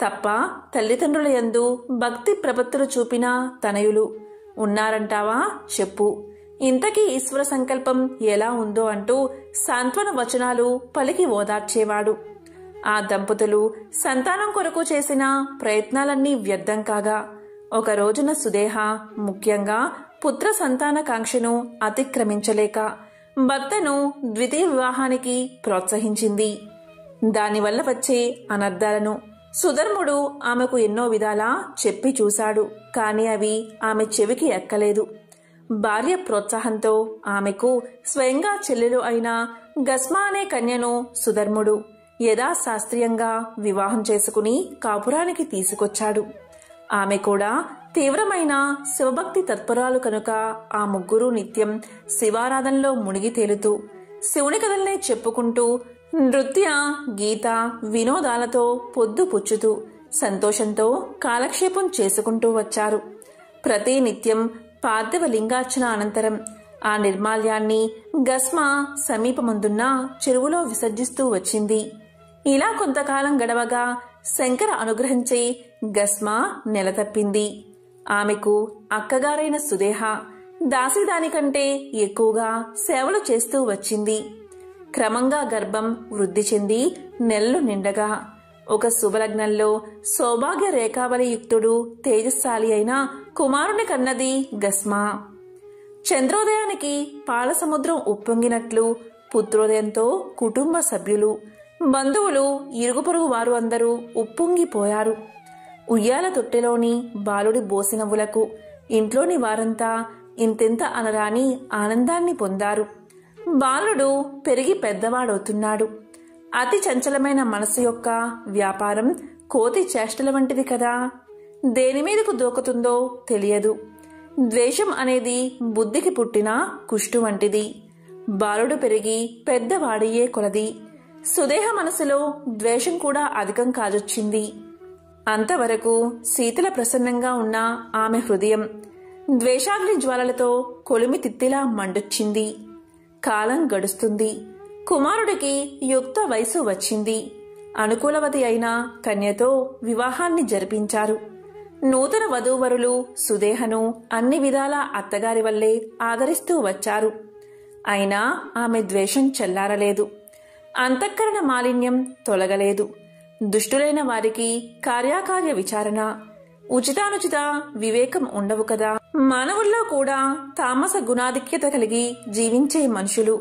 తప్ప తల్లిదండ్రుల యందు భక్తి ప్రపత్తులు చూపిన తనయులు ఉన్నారంటావా చెప్పు. ఇంతకీ ఈశ్వర సంకల్పం ఎలా ఉందో అంటూ సాంత్వన వచనాలు పలికి ఓదార్చేవాడు. ఆ దంపతులు సంతానం కొరకు చేసిన ప్రయత్నాలన్నీ వ్యర్థం కాగా ఒక రోజున సుదేహ ముఖ్యంగా పుత్ర సంతాన కాంక్షను అతిక్రమించలేక భర్తను ద్వితీయ వివాహానికి ప్రోత్సహించింది. దానివల్ల వచ్చే అనర్థాలను సుధర్ముడు ఆమెకు ఎన్నో విధాలా చెప్పి చూశాడు. కాని అవి ఆమె చెవికి ఎక్కలేదు. భార్య ప్రోత్సాహంతో ఆమెకు స్వయంగా చెల్లెలు అయిన గస్మా అనే కన్యను సుధర్ముడు యథాశాస్త్రీయంగా వివాహం చేసుకుని కాపురానికి తీసుకొచ్చాడు. ఆమె కూడా తీవ్రమైన శివభక్తి తత్పరాలు కనుక ఆ ముగ్గురు నిత్యం శివారాధనలో మునిగి తేలుతూ శివుని కథల్నే చెప్పుకుంటూ నృత్య, గీత, వినోదాలతో పొద్దు పుచ్చుతూ సంతోషంతో కాలక్షేపం చేసుకుంటూ వచ్చారు. ప్రతి నిత్యం పార్థివ లింగార్చన అనంతరం ఆ నిర్మాల్యాన్ని గస్మా సమీపమందున్న చెరువులో విసర్జిస్తూ వచ్చింది. ఇలా కొంతకాలం గడవగా శంకర అనుగ్రహించే గస్మా నెలతప్పింది. ఆమెకు అక్కగారైన సుదేహ దాసిదానికంటే ఎక్కువగా సేవలు చేస్తూ వచ్చింది. క్రమంగా గర్భం వృద్ధి చెంది నెలలు నిండగా ఒక శుభలగ్నంలో సౌభాగ్య రేఖావళి యుక్తుడు తేజస్శాలి అయిన కుమారుని కన్నది గస్మా. చంద్రోదయానికి పాలసముద్రం ఉప్పొంగినట్లు పుత్రోదయంతో కుటుంబ సభ్యులు, బంధువులు, ఇరుగు పొరుగు వారు అందరూ ఉప్పొంగిపోయారు. ఉయ్యాల తొట్టెలోని బాలుడి బోసినవ్వులకు ఇంట్లోని వారంతా ఇంతెంత అనరాని ఆనందాన్ని పొందారు. బాలుడు పెరిగి పెద్దవాడవుతున్నాడు. అతి చంచలమైన మనసు యొక్క వ్యాపారం కోతి చేష్టల వంటిది కదా. దేనిమీదకు దూకుతుందో తెలియదు. ద్వేషం అనేది బుద్ధికి పుట్టిన కుష్టు వంటిది. బాలుడు పెరిగి పెద్దవాడయ్యే కొలది సుదేహ మనసులో ద్వేషం కూడా అధికం కాజొచ్చింది. అంతవరకు శీతల ప్రసన్నంగా ఉన్న ఆమె హృదయం ద్వేషాగ్ని జ్వాలలతో కొలిమి తిత్తిలా మండొచ్చింది. కాలం గడుస్తుంది. కుమారుడికి యుక్త వయసు వచ్చింది. అనుకూలవతి అయిన కన్యతో వివాహాన్ని జరిపించారు. నూతన వధూవరులు సుదేహను అన్ని విధాల అత్తగారి వల్లే ఆదరిస్తూ వచ్చారు. అయినా ఆమె ద్వేషం చల్లారలేదు. అంతఃకరణ మాలిన్యం తొలగలేదు. దుష్టులైన వారికి కార్యాకార్య విచారణ, ఉచితానుచిత వివేకం ఉండవు కదా. మానవుల్లో కూడా తామస గుణాధిక్యత కలిగి జీవించే మనుషులు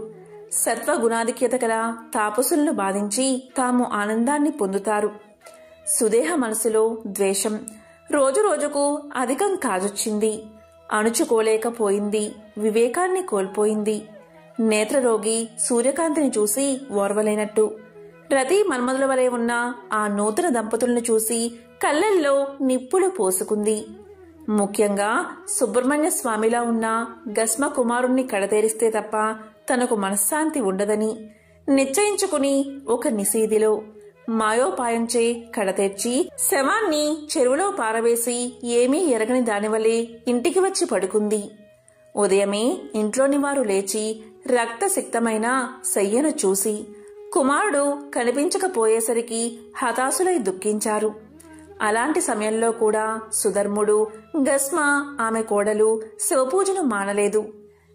సత్వ గుణాధిక్యత గల తాపసులను బాధించి తాము ఆనందాన్ని పొందుతారు. సుదేహ మనసులో ద్వేషం రోజురోజుకు అధికం కాజొచ్చింది. అణుచుకోలేకపోయింది. వివేకాన్ని కోల్పోయింది. నేత్రరోగి సూర్యకాంతిని చూసి ఓర్వలేనట్టు రతి మన్మధుల వలె ఉన్న ఆ నూతన దంపతులను చూసి కళ్ళల్లో నిప్పులు పోసుకుంది. ముఖ్యంగా సుబ్రహ్మణ్య స్వామిలా ఉన్న గస్మ కుమారుణ్ణి కడతేరిస్తే తప్ప తనకు మనశ్శాంతి ఉండదని నిశ్చయించుకుని ఒక నిశీదిలో మాయోపాయంచే కడతేర్చి శవాన్ని చెరువులో పారవేసి ఏమీ ఎరగని దానివలే ఇంటికి వచ్చి పడుకుంది. ఉదయమే ఇంట్లోని వారు లేచి రక్తసిక్తమైన శయ్యను చూసి కుమారుడు కనిపించకపోయేసరికి హతాశులై దుఃఖించారు. అలాంటి సమయంలో కూడా సుధర్ముడు, గస్మ ఆమె కోడలు శివపూజను మానలేదు.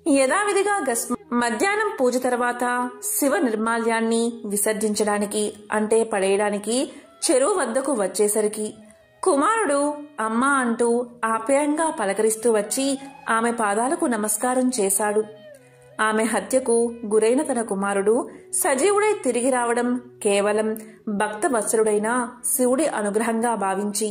యథావిధిగా గస్మ మధ్యాహ్నం పూజ తర్వాత శివ నిర్మాల్యాన్ని విసర్జించడానికి అంటే పడేయడానికి చెరువు వద్దకు వచ్చేసరికి కుమారుడు అమ్మా అంటూ ఆప్యాయంగా పలకరిస్తూ వచ్చి ఆమె పాదాలకు నమస్కారం చేశాడు. ఆమె హత్యకు గురైన తన కుమారుడు సజీవుడై తిరిగి రావడం కేవలం భక్తవత్సలుడైన శివుడి అనుగ్రహంగా భావించి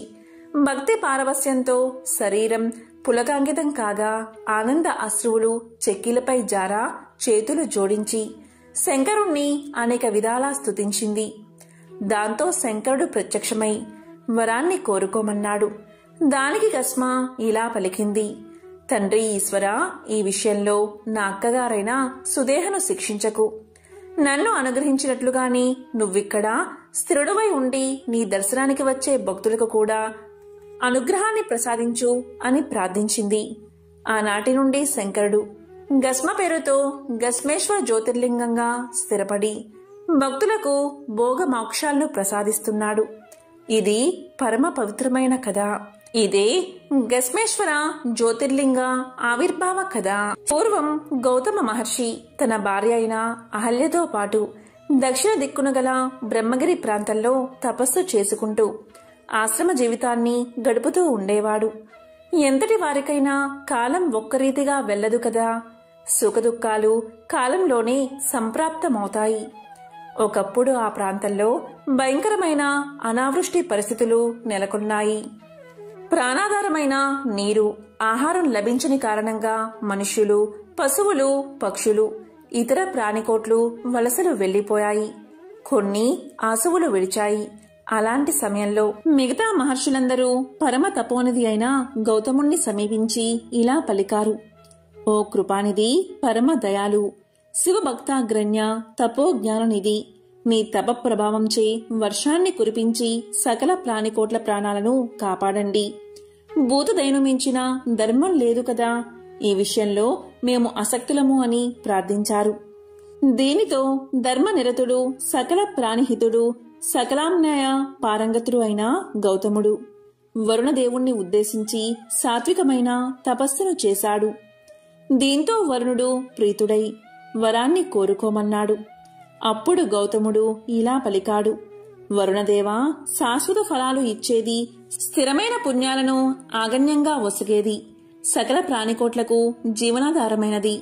భక్తి పారవస్యంతో శరీరం పులకాంకితం కాగా ఆనంద అశ్రువులు చెక్కిలపై జారా చేతులు జోడించి శంకరుణ్ణి అనేక విధాలా స్తుతించింది. దాంతో శంకరుడు ప్రత్యక్షమై వరాన్ని కోరుకోమన్నాడు. దానికి గస్మ ఇలా పలికింది: తండ్రి ఈశ్వర, ఈ విషయంలో నా అక్కగారైన సుదేహను శిక్షించకు. నన్ను అనుగ్రహించినట్లుగాని నువ్విక్కడ స్థిరుడువై ఉండి నీ దర్శనానికి వచ్చే భక్తులకు కూడా అనుగ్రహాన్ని ప్రసాదించు అని ప్రార్థించింది. ఆనాటి నుండి శంకరుడు గస్మ పేరుతో గస్మేశ్వర జ్యోతిర్లింగంగా స్థిరపడి భక్తులకు భోగ మోక్షాలను ప్రసాదిస్తున్నాడు. ఇది పరమ పవిత్రమైన కథ. ఇదే గస్మేశ్వర జ్యోతిర్లింగ ఆవిర్భావ కథ. పూర్వం గౌతమ మహర్షి తన భార్య అయిన అహల్యతో పాటు దక్షిణ దిక్కున గల బ్రహ్మగిరి ప్రాంతంలో తపస్సు చేసుకుంటూ ఆశ్రమ జీవితాన్ని గడుపుతూ ఉండేవాడు. ఎంతటి వారికైనా కాలం ఒక్కరీతిగా వెళ్లదు కదా. సుఖదుఖాలు కాలంలోనే సంప్రాప్తమవుతాయి. ఒకప్పుడు ఆ ప్రాంతంలో భయంకరమైన అనావృష్టి పరిస్థితులు నెలకొన్నాయి. ప్రాణాధారమైన నీరు, ఆహారం లభించని కారణంగా మనుష్యులు, పశువులు, పక్షులు, ఇతర ప్రాణికోట్లు వలసలు వెళ్లిపోయాయి. కొన్ని ఆశువులు విడిచాయి. అలాంటి సమయంలో మిగతా మహర్షులందరూ పరమ తపోనిధి అయిన గౌతముణ్ణి సమీపించి ఇలా పలికారు: ఓ కృపానిధి, పరమ దయాలు, శివభక్తాగ్రణ్య, తపో జ్ఞాననిధి, నీ తప ప్రభావంచే వర్షాన్ని కురిపించి సకల ప్రాణికోట్ల ప్రాణాలను కాపాడండి. భూతదయను మించిన ధర్మం లేదు కదా. ఈ విషయంలో మేము అసక్తులము అని ప్రార్థించారు. దీనితో ధర్మనిరతుడు, సకల ప్రాణిహితుడు, సకలాన్యాయ పారంగతుడు అయిన గౌతముడు వరుణదేవుణ్ణి ఉద్దేశించి సాత్వికమైన తపస్సును చేశాడు. దీంతో వరుణుడు ప్రీతుడై వరాన్ని కోరుకోమన్నాడు. అప్పుడు గౌతముడు ఇలా పలికాడు: వరుణదేవా, శాశ్వత ఫలాలు ఇచ్చేది, స్థిరమైన పుణ్యాలను ఆగణ్యంగా ఒసగేది, సకల ప్రాణికోట్లకు జీవనాధారమైనది,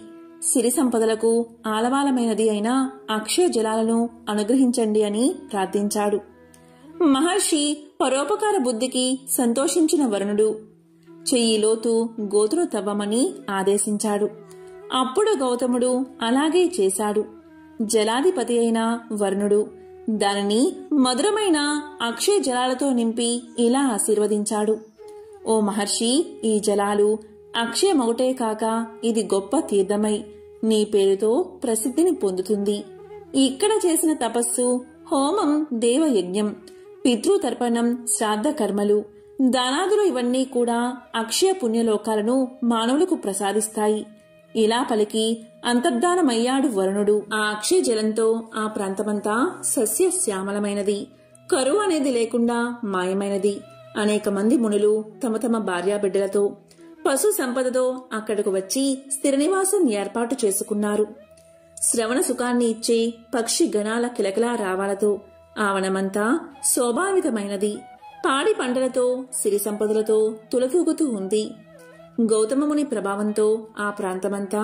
సిరి సంపదలకు ఆలవాలమైనది అయిన అక్షయ జలాలను అనుగ్రహించండి అని ప్రార్థించాడు. మహర్షి పరోపకార బుద్ధికి సంతోషించిన వరుణుడు చెయ్యి లోతు గోతును తవ్వమని ఆదేశించాడు. అప్పుడు గౌతముడు అలాగే చేశాడు. జలాధిపతి అయిన వరుణుడు దానిని మధురమైన అక్షయ జలాలతో నింపి ఇలా ఆశీర్వదించాడు: ఓ మహర్షి, ఈ జలాలు అక్షయమొకటే కాక ఇది గొప్ప తీర్థమై నీ పేరుతో ప్రసిద్ధిని పొందుతుంది. ఇక్కడ చేసిన తపస్సు, హోమం, దేవయజ్ఞం, పితృతర్పణం, శ్రాద్ధ కర్మలు, దానాదులు ఇవన్నీ కూడా అక్షయ పుణ్యలోకాలను మానవులకు ప్రసాదిస్తాయి. ఇలా పలికి అంతర్ధానమయ్యాడు వరుణుడు. ఆ అక్షయ జలంతో ఆ ప్రాంతమంతా సస్యశ్యామలమైనది, కరువు అనేది లేకుండా మాయమైనది. అనేక మంది మునులు తమ తమ భార్యాబిడ్డలతో, పశు సంపదతో అక్కడకు వచ్చి స్థిర నివాసం ఏర్పాటు చేసుకున్నారు. శ్రవణ సుఖాన్ని ఇచ్చే పక్షి గణాల కిలకిలా రావాలతో ఆ వనమంతా శోభావితమైనది. పాడి పంటలతో, సిరి సంపదలతో తులతూగుతూ ఉంది. గౌతమముని ప్రభావంతో ఆ ప్రాంతమంతా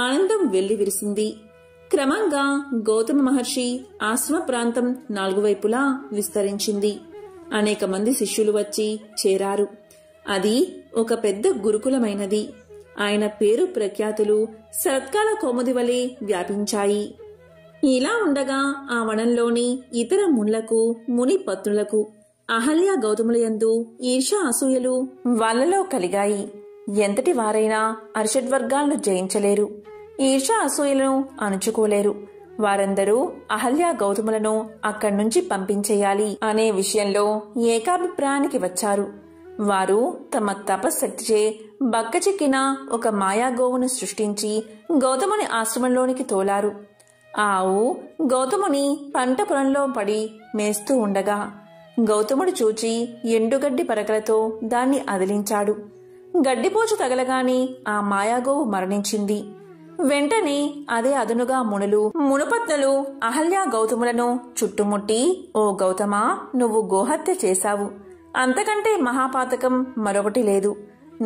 ఆనందం వెల్లివిరిసింది. క్రమంగా గౌతమ మహర్షి ఆశ్రమ ప్రాంతం 4 వైపులా విస్తరించింది. అనేక మంది శిష్యులు వచ్చి చేరారు. అది ఒక పెద్ద గురుకులమైనది. ఆయన పేరు ప్రఖ్యాతులు శరత్కాల కోముది వలె వ్యాపించాయి. ఇలా ఉండగా ఆ వనంలోని ఇతర మునులకు, ముని పత్నులకు అహల్య గౌతములయందు ఈర్ష్య అసూయలు వాళ్లలో కలిగాయి. ఎంతటి వారైనా అరిషడ్వర్గాలను జయించలేరు, ఈర్ష్య అసూయలను అణుచుకోలేరు. వారందరూ అహల్య గౌతములను అక్కడి నుంచి పంపించేయాలి అనే విషయంలో ఏకాభిప్రాయానికి వచ్చారు. వారు తమ తపశక్తిచే బక్కచిక్కిన ఒక మాయాగోవును సృష్టించి గౌతముని ఆశ్రమంలోనికి తోలారు. ఆ ఆవు గౌతముని పంట పొలంలో పడి మేస్తూ ఉండగా గౌతముడు చూచి ఎండుగడ్డి పరకలతో దాన్ని అదిలించాడు. గడ్డిపోచు తగలగాని ఆ మాయాగోవు మరణించింది. వెంటనే అదే అదునుగా మునుపత్నులు అహల్య గౌతములను చుట్టుముట్టి, ఓ గౌతమా, నువ్వు గోహత్య చేశావు. అంతకంటే మహాపాతకం మరొకటి లేదు.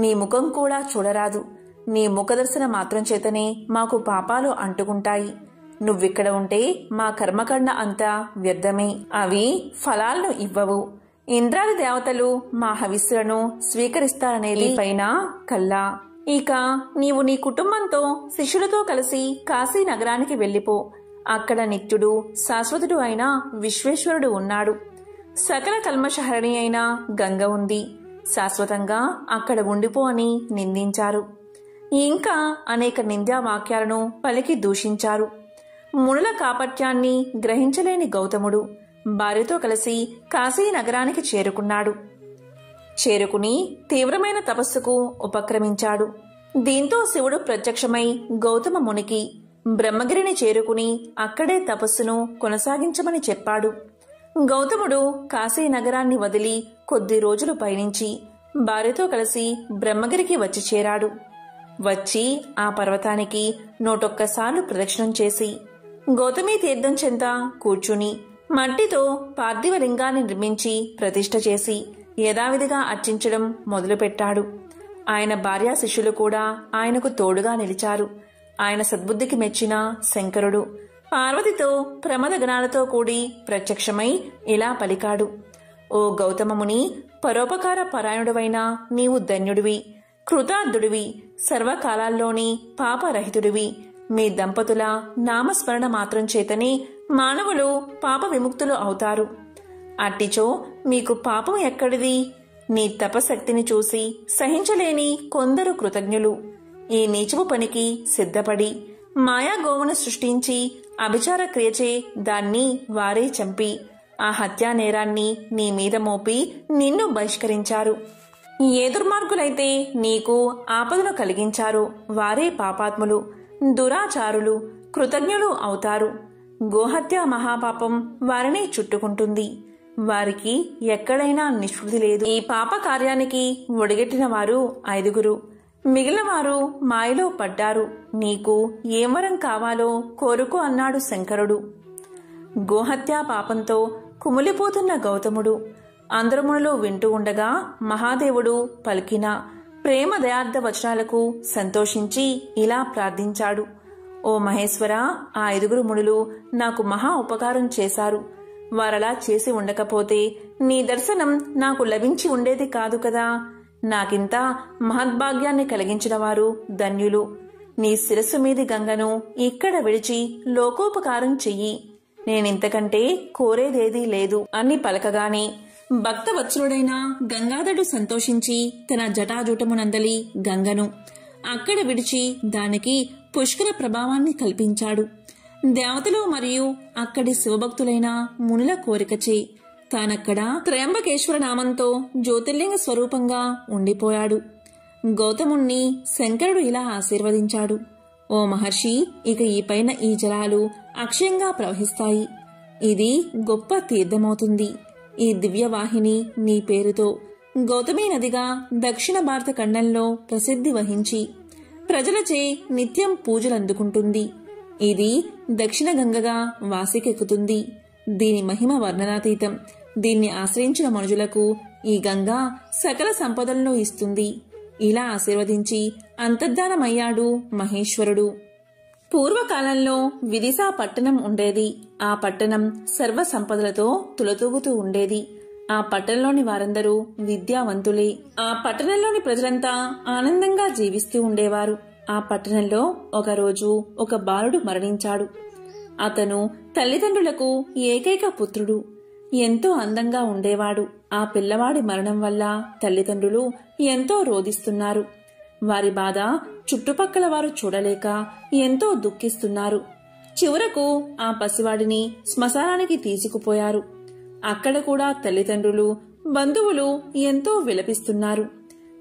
నీ ముఖం కూడా చూడరాదు. నీ ముఖదర్శన మాత్రం చేతనే మాకు పాపాలు అంటుకుంటాయి. నువ్విక్కడ ఉంటే మా కర్మకండ అంతా వ్యర్థమే. అవి ఫలాలను ఇవ్వవు. ఇంద్రాది దేవతలు మా హవిస్సులను స్వీకరిస్తారనేది పైన కల్లా. ఇక నీవు నీ కుటుంబంతో శిష్యులతో కలిసి కాశీ నగరానికి వెళ్ళిపో. అక్కడ నిత్యుడు శాశ్వతుడు అయిన విశ్వేశ్వరుడు ఉన్నాడు. సకల కల్మషహరణి అయిన గంగ ఉంది. శాశ్వతంగా అక్కడ ఉండిపో అని నిందించారు. ఇంకా అనేక నింద్యా వాక్యాలను పలికి దూషించారు. మునుల కాపట్యాన్ని గ్రహించలేని గౌతముడు భార్యతో కలిసి కాశీ నగరానికి చేరుకున్నాడు. చేరుకుని తీవ్రమైన తపస్సుకు ఉపక్రమించాడు. దీంతో శివుడు ప్రత్యక్షమై గౌతమ మునికి బ్రహ్మగిరిని చేరుకుని అక్కడే తపస్సును కొనసాగించమని చెప్పాడు. గౌతముడు కాశీ నగరాన్ని వదిలి కొద్ది రోజులు పయనించి భార్యతో కలిసి బ్రహ్మగిరికి వచ్చి చేరాడు. వచ్చి ఆ పర్వతానికి 101 సార్లు ప్రదక్షిణం చేసి గౌతమీ తీర్థం చెంత కూర్చుని మట్టితో పార్థివలింగాన్ని నిర్మించి ప్రతిష్ఠ చేసి యథావిధిగా అర్చించడం మొదలుపెట్టాడు. ఆయన భార్యా శిష్యులు కూడా ఆయనకు తోడుగా నిలిచారు. ఆయన సద్బుద్ధికి మెచ్చిన శంకరుడు పార్వతితో ప్రమద గణాలతో కూడి ప్రత్యక్షమై ఇలా పలికాడు. ఓ గౌతమముని, పరోపకార పరాయణుడివైన నీవు ధన్యుడివి, కృతార్థుడివి, సర్వకాలాల్లోని పాపరహితుడివి. మీ దంపతుల నామస్మరణ మాత్రం చేతనే మానవులు పాప విముక్తులు అవుతారు. అట్టిచో మీకు పాపం ఎక్కడిది? నీ తపశక్తిని చూసి సహించలేని కొందరు కృతజ్ఞులు ఈ నీచపు పనికి సిద్ధపడి మాయాగోవును సృష్టించి అభిచార క్రియచే దాన్ని వారే చంపి ఆ హత్యా నేరాన్ని నీ మీద మోపి నిన్ను బహిష్కరించారు. ఏ దుర్మార్గులైతే నీకు ఆపదను కలిగించారో వారే పాపాత్ములు, దురాచారులు, కృతజ్ఞులు అవుతారు. గోహత్య మహాపాపం వారిని చుట్టుకుంటుంది. వారికి ఎక్కడైనా నిష్కృతి లేదు. ఈ పాప కార్యానికి ఒడిగట్టిన వారు 5. మిగిలిన వారు మాయలో పడ్డారు. నీకు ఏం వరం కావాలో కోరుకో అన్నాడు శంకరుడు. గోహత్యా పాపంతో కుమిలిపోతున్న గౌతముడు అందరములలో వింటూ ఉండగా మహాదేవుడు పలికిన ప్రేమ దయార్థ వచనాలకు సంతోషించి ఇలా ప్రార్థించాడు. ఓ మహేశ్వర, ఆ 5 మునులు నాకు మహా ఉపకారం చేశారు. వారలా చేసి ఉండకపోతే నీ దర్శనం నాకు లభించి ఉండేది కాదు కదా. నాకింత మహద్భాగ్యాన్ని కలిగించిన వారు ధన్యులు. నీ శిరస్సు మీది గంగను ఇక్కడ విడిచి లోకోపకారం చెయ్యి. నేనింతకంటే కోరేదేదీ లేదు అని పలకగానే భక్తవత్సలుడైన గంగాధరుడు సంతోషించి తన జటాజూటమునందలి గంగను అక్కడ విడిచి దానికి పుష్కర ప్రభావాన్ని కల్పించాడు. దేవతలు మరియు అక్కడి శివభక్తులైన మునుల కోరికచే తానక్కడ త్రయంబకేశ్వర నామంతో జ్యోతిర్లింగ స్వరూపంగా ఉండిపోయాడు. గౌతముణ్ణి శంకరుడు ఇలా ఆశీర్వదించాడు. ఓ మహర్షి, ఇక ఈ పైన ఈ జలాలు అక్షయంగా ప్రవహిస్తాయి. ఇది గొప్ప తీర్థమవుతుంది. ఈ దివ్యవాహిని నీ పేరుతో గౌతమీ నదిగా దక్షిణ భారత ఖండంలో ప్రసిద్ధి వహించి ప్రజలచే నిత్యం పూజలందుకుంటుంది. ఇది దక్షిణ గంగగా వాసికెక్కుతుంది. దీని మహిమ వర్ణనాతీతం. దీన్ని ఆశ్రయించిన మనుషులకు ఈ గంగా సకల సంపదలను ఇస్తుంది. ఇలా ఆశీర్వదించి అంతర్ధానమయ్యాడు మహేశ్వరుడు. పూర్వకాలంలో విదిశా పట్టణం ఉండేది. ఆ పట్టణం సర్వ సంపదలతో తులతూగుతూ ఉండేది. ఆ పట్టణంలోని వారందరూ విద్యావంతులే. ఆ పట్టణంలోని ప్రజలంతా ఆనందంగా జీవిస్తూ ఉండేవారు. ఆ పట్టణంలో ఒకరోజు ఒక బాలుడు మరణించాడు. అతను తల్లిదండ్రులకు ఏకైక పుత్రుడు. ఎంతో అందంగా ఉండేవాడు. ఆ పిల్లవాడి మరణం వల్ల తల్లిదండ్రులు ఎంతో రోదిస్తున్నారు. వారి బాధ చుట్టుపక్కల వారు చూడలేక ఎంతో దుఃఖిస్తున్నారు. చివరకు ఆ పసివాడిని శ్మశానానికి తీసుకుపోయారు. అక్కడ కూడా తల్లిదండ్రులు, బంధువులు ఎంతో విలపిస్తున్నారు.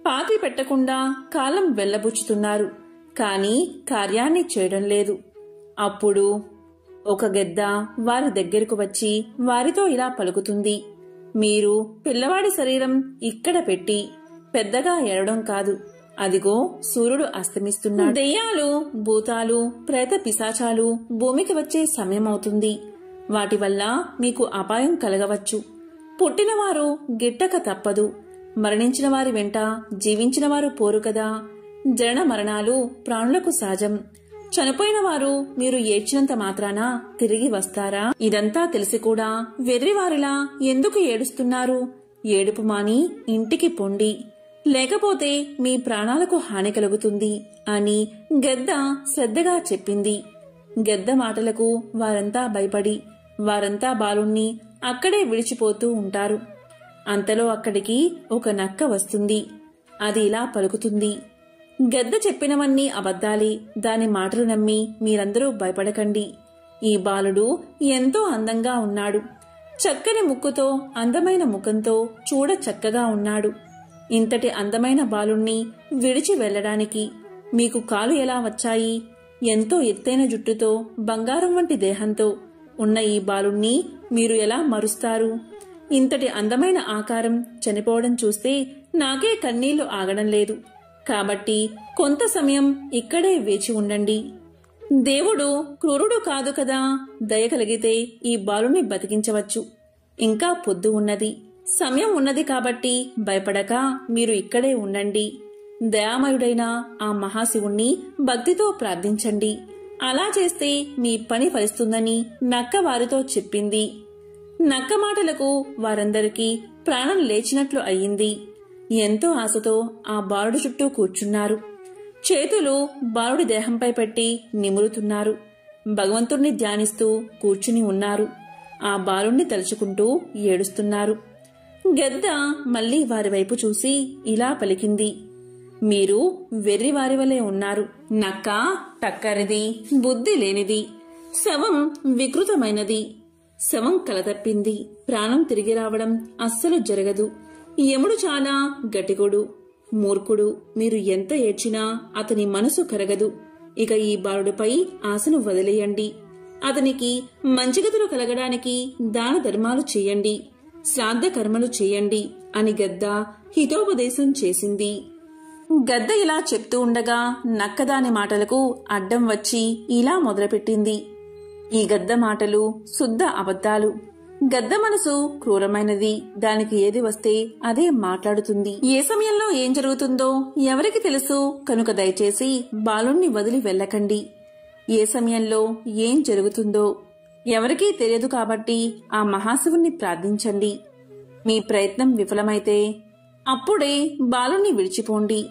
పాతి పెట్టకుండా కాలం వెళ్లబుచ్చుతున్నారు. కాని కార్యాన్ని చేయడం లేదు. అప్పుడు ఒక గెద్ద వారి దగ్గరకు వచ్చి వారితో ఇలా పలుకుతుంది. మీరు పిల్లవాడి శరీరం ఇక్కడ పెట్టి పెద్దగా ఏడవడం కాదు. అదిగో సూర్యుడు అస్తమిస్తున్నాడు. దెయ్యాలు, భూతాలు, ప్రేత పిశాచాలు భూమికి వచ్చే సమయమవుతుంది. వాటి వల్ల మీకు అపాయం కలగవచ్చు. పుట్టినవారు గిట్టక తప్పదు. మరణించిన వారి వెంట జీవించిన వారు పోరు కదా. జనన మరణాలు ప్రాణులకు సహజం. చనిపోయిన వారు మీరు ఏడ్చినంత మాత్రాన తిరిగి వస్తారా? ఇదంతా తెలిసి కూడా వెర్రివారిలా ఎందుకు ఏడుస్తున్నారు? ఏడుపు మాని ఇంటికి పొండి, లేకపోతే మీ ప్రాణాలకు హాని కలుగుతుంది అని గెద్ద శ్రద్ధగా చెప్పింది. గెద్ద మాటలకు వారంతా భయపడి వారంతా బాలుణ్ణి అక్కడే విడిచిపోతూ ఉంటారు. అంతలో అక్కడికి ఒక నక్క వస్తుంది. అది ఇలా పలుకుతుంది. గెద్ద చెప్పినవన్నీ అబద్ధాలే. దాని మాటలు నమ్మి మీరందరూ భయపడకండి. ఈ బాలుడు ఎంతో అందంగా ఉన్నాడు. చక్కని ముక్కుతో, అందమైన ముఖంతో చూడ చక్కగా ఉన్నాడు. ఇంతటి అందమైన బాలుణ్ణి విడిచి వెళ్లడానికి మీకు కాలు ఎలా వచ్చాయి? ఎంతో ఎత్తైన జుట్టుతో, బంగారం వంటి దేహంతో ఉన్న ఈ బాలుణ్ణి మీరు ఎలా మరుస్తారు? ఇంతటి అందమైన ఆకారం చనిపోవడం చూస్తే నాకే కన్నీళ్లు ఆగడం లేదు. కాబట్టి కొంత సమయం ఇక్కడే వేచి ఉండండి. దేవుడు క్రూరుడు కాదు కదా. దయ కలిగితే ఈ బాలుని బతికించవచ్చు. ఇంకా పొద్దు ఉన్నది, సమయం ఉన్నది కాబట్టి భయపడక మీరు ఇక్కడే ఉండండి. దయామయుడైన ఆ మహాశివుణ్ణి భక్తితో ప్రార్థించండి. అలా చేస్తే మీ పని ఫలిస్తుందని నక్క వారితో చెప్పింది. నక్క మాటలకు వారందరికీ ప్రాణం లేచినట్లు అయ్యింది. ఎంతో ఆశతో ఆ బాలుడి చుట్టూ కూర్చున్నారు. చేతులు బాలుడి దేహంపై పెట్టి నిమురుతున్నారు. భగవంతుణ్ణి ధ్యానిస్తూ కూర్చుని ఉన్నారు. ఆ బాలుణ్ణి తలుచుకుంటూ ఏడుస్తున్నారు. గెద్ద మళ్లీ వారి వైపు చూసి ఇలా పలికింది. మీరు వెర్రివారి వలె ఉన్నారు. నక్క టక్కరిది, బుద్ధి లేనిది, శవం వికృతమైనది. శవం కలతప్పింది. ప్రాణం తిరిగి రావడం అస్సలు జరగదు. యముడు చాలా గటికుడు, మూర్ఖుడు. మీరు ఎంత ఏడ్చినా అతని మనసు కరగదు. ఇక ఈ బాలుడిపై ఆశను వదిలేయండి. అతనికి మంచిగతులు కలగడానికి దాన ధర్మాలు చేయండి, శ్రాద్ధ కర్మలు చేయండి అని గద్ద హితోపదేశం చేసింది. గద్ద ఇలా చెప్తూ ఉండగా నక్క దాని మాటలకు అడ్డం వచ్చి ఇలా మొదలుపెట్టింది. ఈ గద్ద మాటలు శుద్ధ అబద్ధాలు. గద్ద మనసు క్రూరమైనది. దానికి ఏది వస్తే అదే మాట్లాడుతుంది. ఏ సమయంలో ఏం జరుగుతుందో ఎవరికి తెలుసు కనుక దయచేసి బాలుణ్ణి వదిలి వెళ్ళకండి. ఏ సమయంలో ఏం జరుగుతుందో ఎవరికీ తెలియదు కాబట్టి ఆ మహాశివుణ్ణి ప్రార్థించండి. మీ ప్రయత్నం విఫలమైతే అప్పుడే బాలుణ్ణి విడిచిపోండి.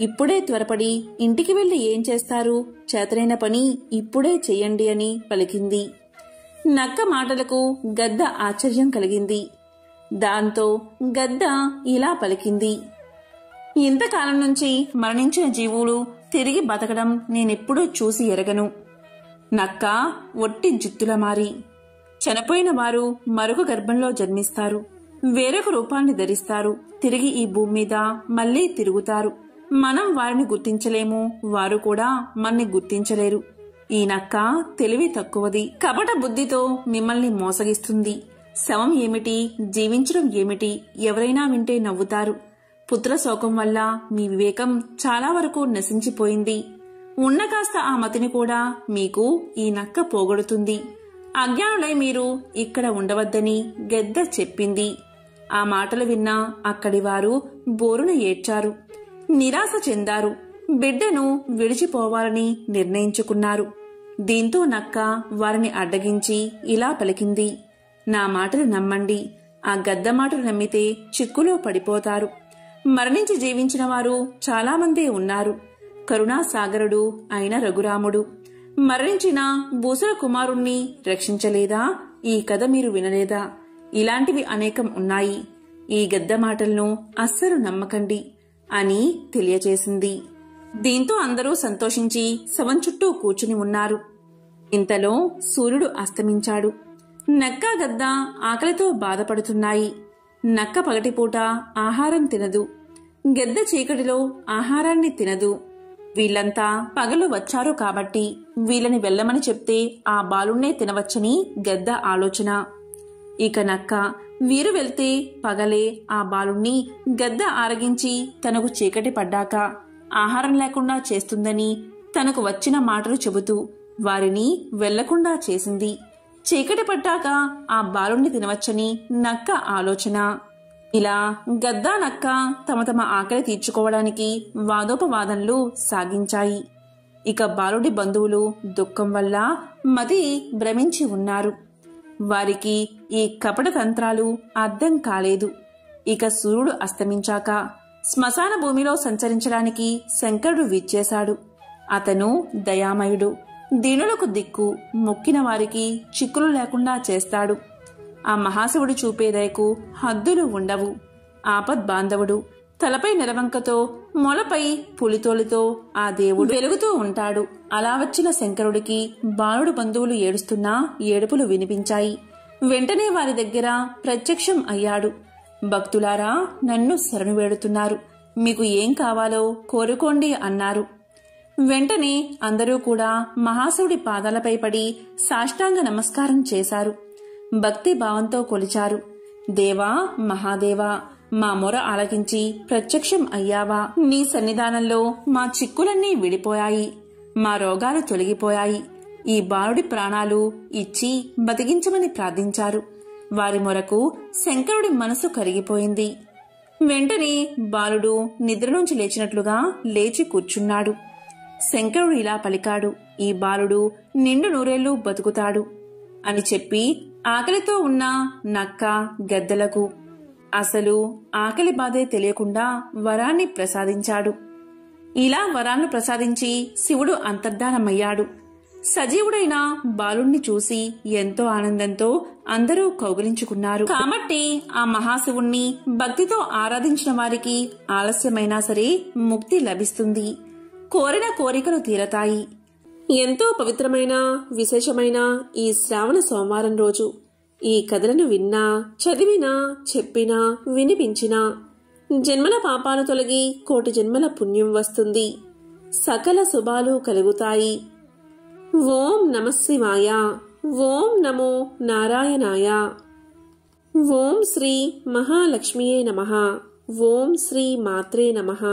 ఇప్పుడే త్వరపడి ఇంటికి వెళ్లి ఏం చేస్తారు? చేతనైన పని ఇప్పుడే చెయ్యండి అని పలికింది. నక్క మాటలకు గద్ద ఆశ్చర్యం కలిగింది. దాంతో గద్ద ఇలా పలికింది, ఇంతకాలం నుంచి మరణించిన జీవులు తిరిగి బతకడం నేనెప్పుడూ చూసి ఎరగను. నక్క ఒట్టి జిత్తుల మారి. చనిపోయిన వారు మరొక గర్భంలో జన్మిస్తారు, వేరొక రూపాన్ని ధరిస్తారు, తిరిగి ఈ భూమి మీద మళ్లీ తిరుగుతారు. మనం వారిని గుర్తించలేము, వారు కూడా మన్ని గుర్తించలేరు. ఈ నక్క తెలివి తక్కువది, కపట బుద్ధితో మిమ్మల్ని మోసగిస్తుంది. శవం ఏమిటి, జీవించడం ఏమిటి, ఎవరైనా వింటే నవ్వుతారు. పుత్ర శోకం వల్ల మీ వివేకం చాలా వరకు నశించిపోయింది. ఉన్న కాస్త ఆ మతిని కూడా మీకు ఈ నక్క పోగొడుతుంది. అజ్ఞానులై మీరు ఇక్కడ ఉండవద్దని గద్ద చెప్పింది. ఆ మాటలు విన్నా అక్కడి వారు బోరున ఏడ్చారు, నిరాశ చెందారు, బిడ్డను విడిచిపోవాలని నిర్ణయించుకున్నారు. దీంతో నక్క వారిని అడ్డగించి ఇలా పలికింది, నా మాటలు నమ్మండి. ఆ గద్ద మాటలు నమ్మితే చిక్కులో పడిపోతారు. మరణించి జీవించిన వారు చాలామందే ఉన్నారు. కరుణాసాగరుడు అయిన రఘురాముడు మరణించిన భూసుర కుమారుణ్ణి రక్షించలేదా? ఈ కథ మీరు వినలేదా? ఇలాంటివి అనేకం ఉన్నాయి. ఈ గద్ద మాటలను అస్సలు నమ్మకండి అని తెలియచేసింది. దీంతో అందరూ సంతోషించి శవం చుట్టూ కూర్చుని ఉన్నారు. ఇంతలో సూర్యుడు అస్తమించాడు. నక్క గద్ద ఆకలితో బాధపడుతున్నాయి. నక్క పగటిపూట ఆహారం తినదు, గద్ద చీకటిలో ఆహారాన్ని తినదు. వీళ్లంతా పగలు వచ్చారు కాబట్టి వీళ్ళని వెళ్ళమని చెప్తే ఆ బాలుణ్ణే తినవచ్చని గద్ద ఆలోచన. ఇక నక్క వీరు వెళ్తే పగలే ఆ బాలుణ్ణి గద్ద ఆరగించి తనకు చీకటి పడ్డాక ఆహారం లేకుండా చేస్తుందని తనకు వచ్చిన మాటలు చెబుతూ వారిని వెళ్లకుండా చేసింది. చీకటి పడ్డాక ఆ బాలుణ్ణి తినవచ్చని నక్క ఆలోచన. ఇలా గద్ద నక్క తమ తమ ఆకలి తీర్చుకోవడానికి వాదోపవాదనలు సాగించాయి. ఇక బాలుడి బంధువులు దుఃఖం వల్ల మది భ్రమించి ఉన్నారు. వారికి ఈ కపట తంత్రాలు అర్థం కాలేదు. ఇక సూర్యుడు అస్తమించాక శ్మశాన భూమిలో సంచరించడానికి శంకరుడు విచ్చేశాడు. అతను దయామయుడు, దీనులకు దిక్కు, మొక్కిన వారికి చిక్కులు లేకుండా చేస్తాడు. ఆ మహాశివుడు చూపే దయకు హద్దులు ఉండవు. ఆపద్బాంధవుడు, తలపై నెలవంకతో మొలపై పులితోలితో ఆ దేవుడు వెలుగుతూ ఉంటాడు. అలా వచ్చిన శంకరుడికి బాలుడు బంధువులు ఏడుస్తున్నా ఏడుపులు వినిపించాయి. వెంటనే వారి దగ్గర ప్రత్యక్షం అయ్యాడు. భక్తులారా, నన్ను శరణు వేడుతున్నారు, మీకు ఏం కావాలో కోరుకోండి అన్నారు. వెంటనే అందరూ కూడా మహాశివుడి పాదాలపై పడి సాష్టాంగ నమస్కారం చేశారు. భక్తి భావంతో కొలిచారు. దేవా, మహాదేవా, మా మొర ఆలకించి ప్రత్యక్షం అయ్యావా? నీ సన్నిధానంలో మా చిక్కులన్నీ విడిపోయాయి, మా రోగాలు తొలగిపోయాయి. ఈ బాలుడి ప్రాణాలు ఇచ్చి బతికించమని ప్రార్థించారు. వారి మొరకు శంకరుడి మనసు కరిగిపోయింది. వెంటనే బాలుడు నిద్ర నుంచి లేచినట్లుగా లేచి కూర్చున్నాడు. శంకరుడు ఇలా పలికాడు, ఈ బాలుడు నిండు నూరేళ్లు బతుకుతాడు అని చెప్పి ఆకలితో ఉన్న నక్క గద్దలకు అసలు ఆకలి బాధే తెలియకుండా వరాన్ని ప్రసాదించాడు. ఇలా వరాన్ని ప్రసాదించి శివుడు అంతర్ధానమయ్యాడు. సజీవుడైన బాలుణ్ణి చూసి ఎంతో ఆనందంతో అందరూ కౌగిలించుకున్నారు. కాబట్టి ఆ మహాశివుణ్ణి భక్తితో ఆరాధించిన వారికి ఆలస్యమైనా సరే ముక్తి లభిస్తుంది, కోరిన కోరికలు తీరతాయి. ఎంతో పవిత్రమైన విశేషమైన ఈ శ్రావణ సోమవారం రోజు ఈ కథలను విన్నా, చదివినా, చెప్పినా, వినిపించినా జన్మల పాపాలు తొలగి కోటి జన్మల పుణ్యం వస్తుంది, సకల శుభాలు కలుగుతాయి. ఓం నమఃశివాయ. ఓం నమో నారాయణాయ. ఓం శ్రీ మహాలక్ష్మియే నమః. ఓం శ్రీ మాత్రే నమః.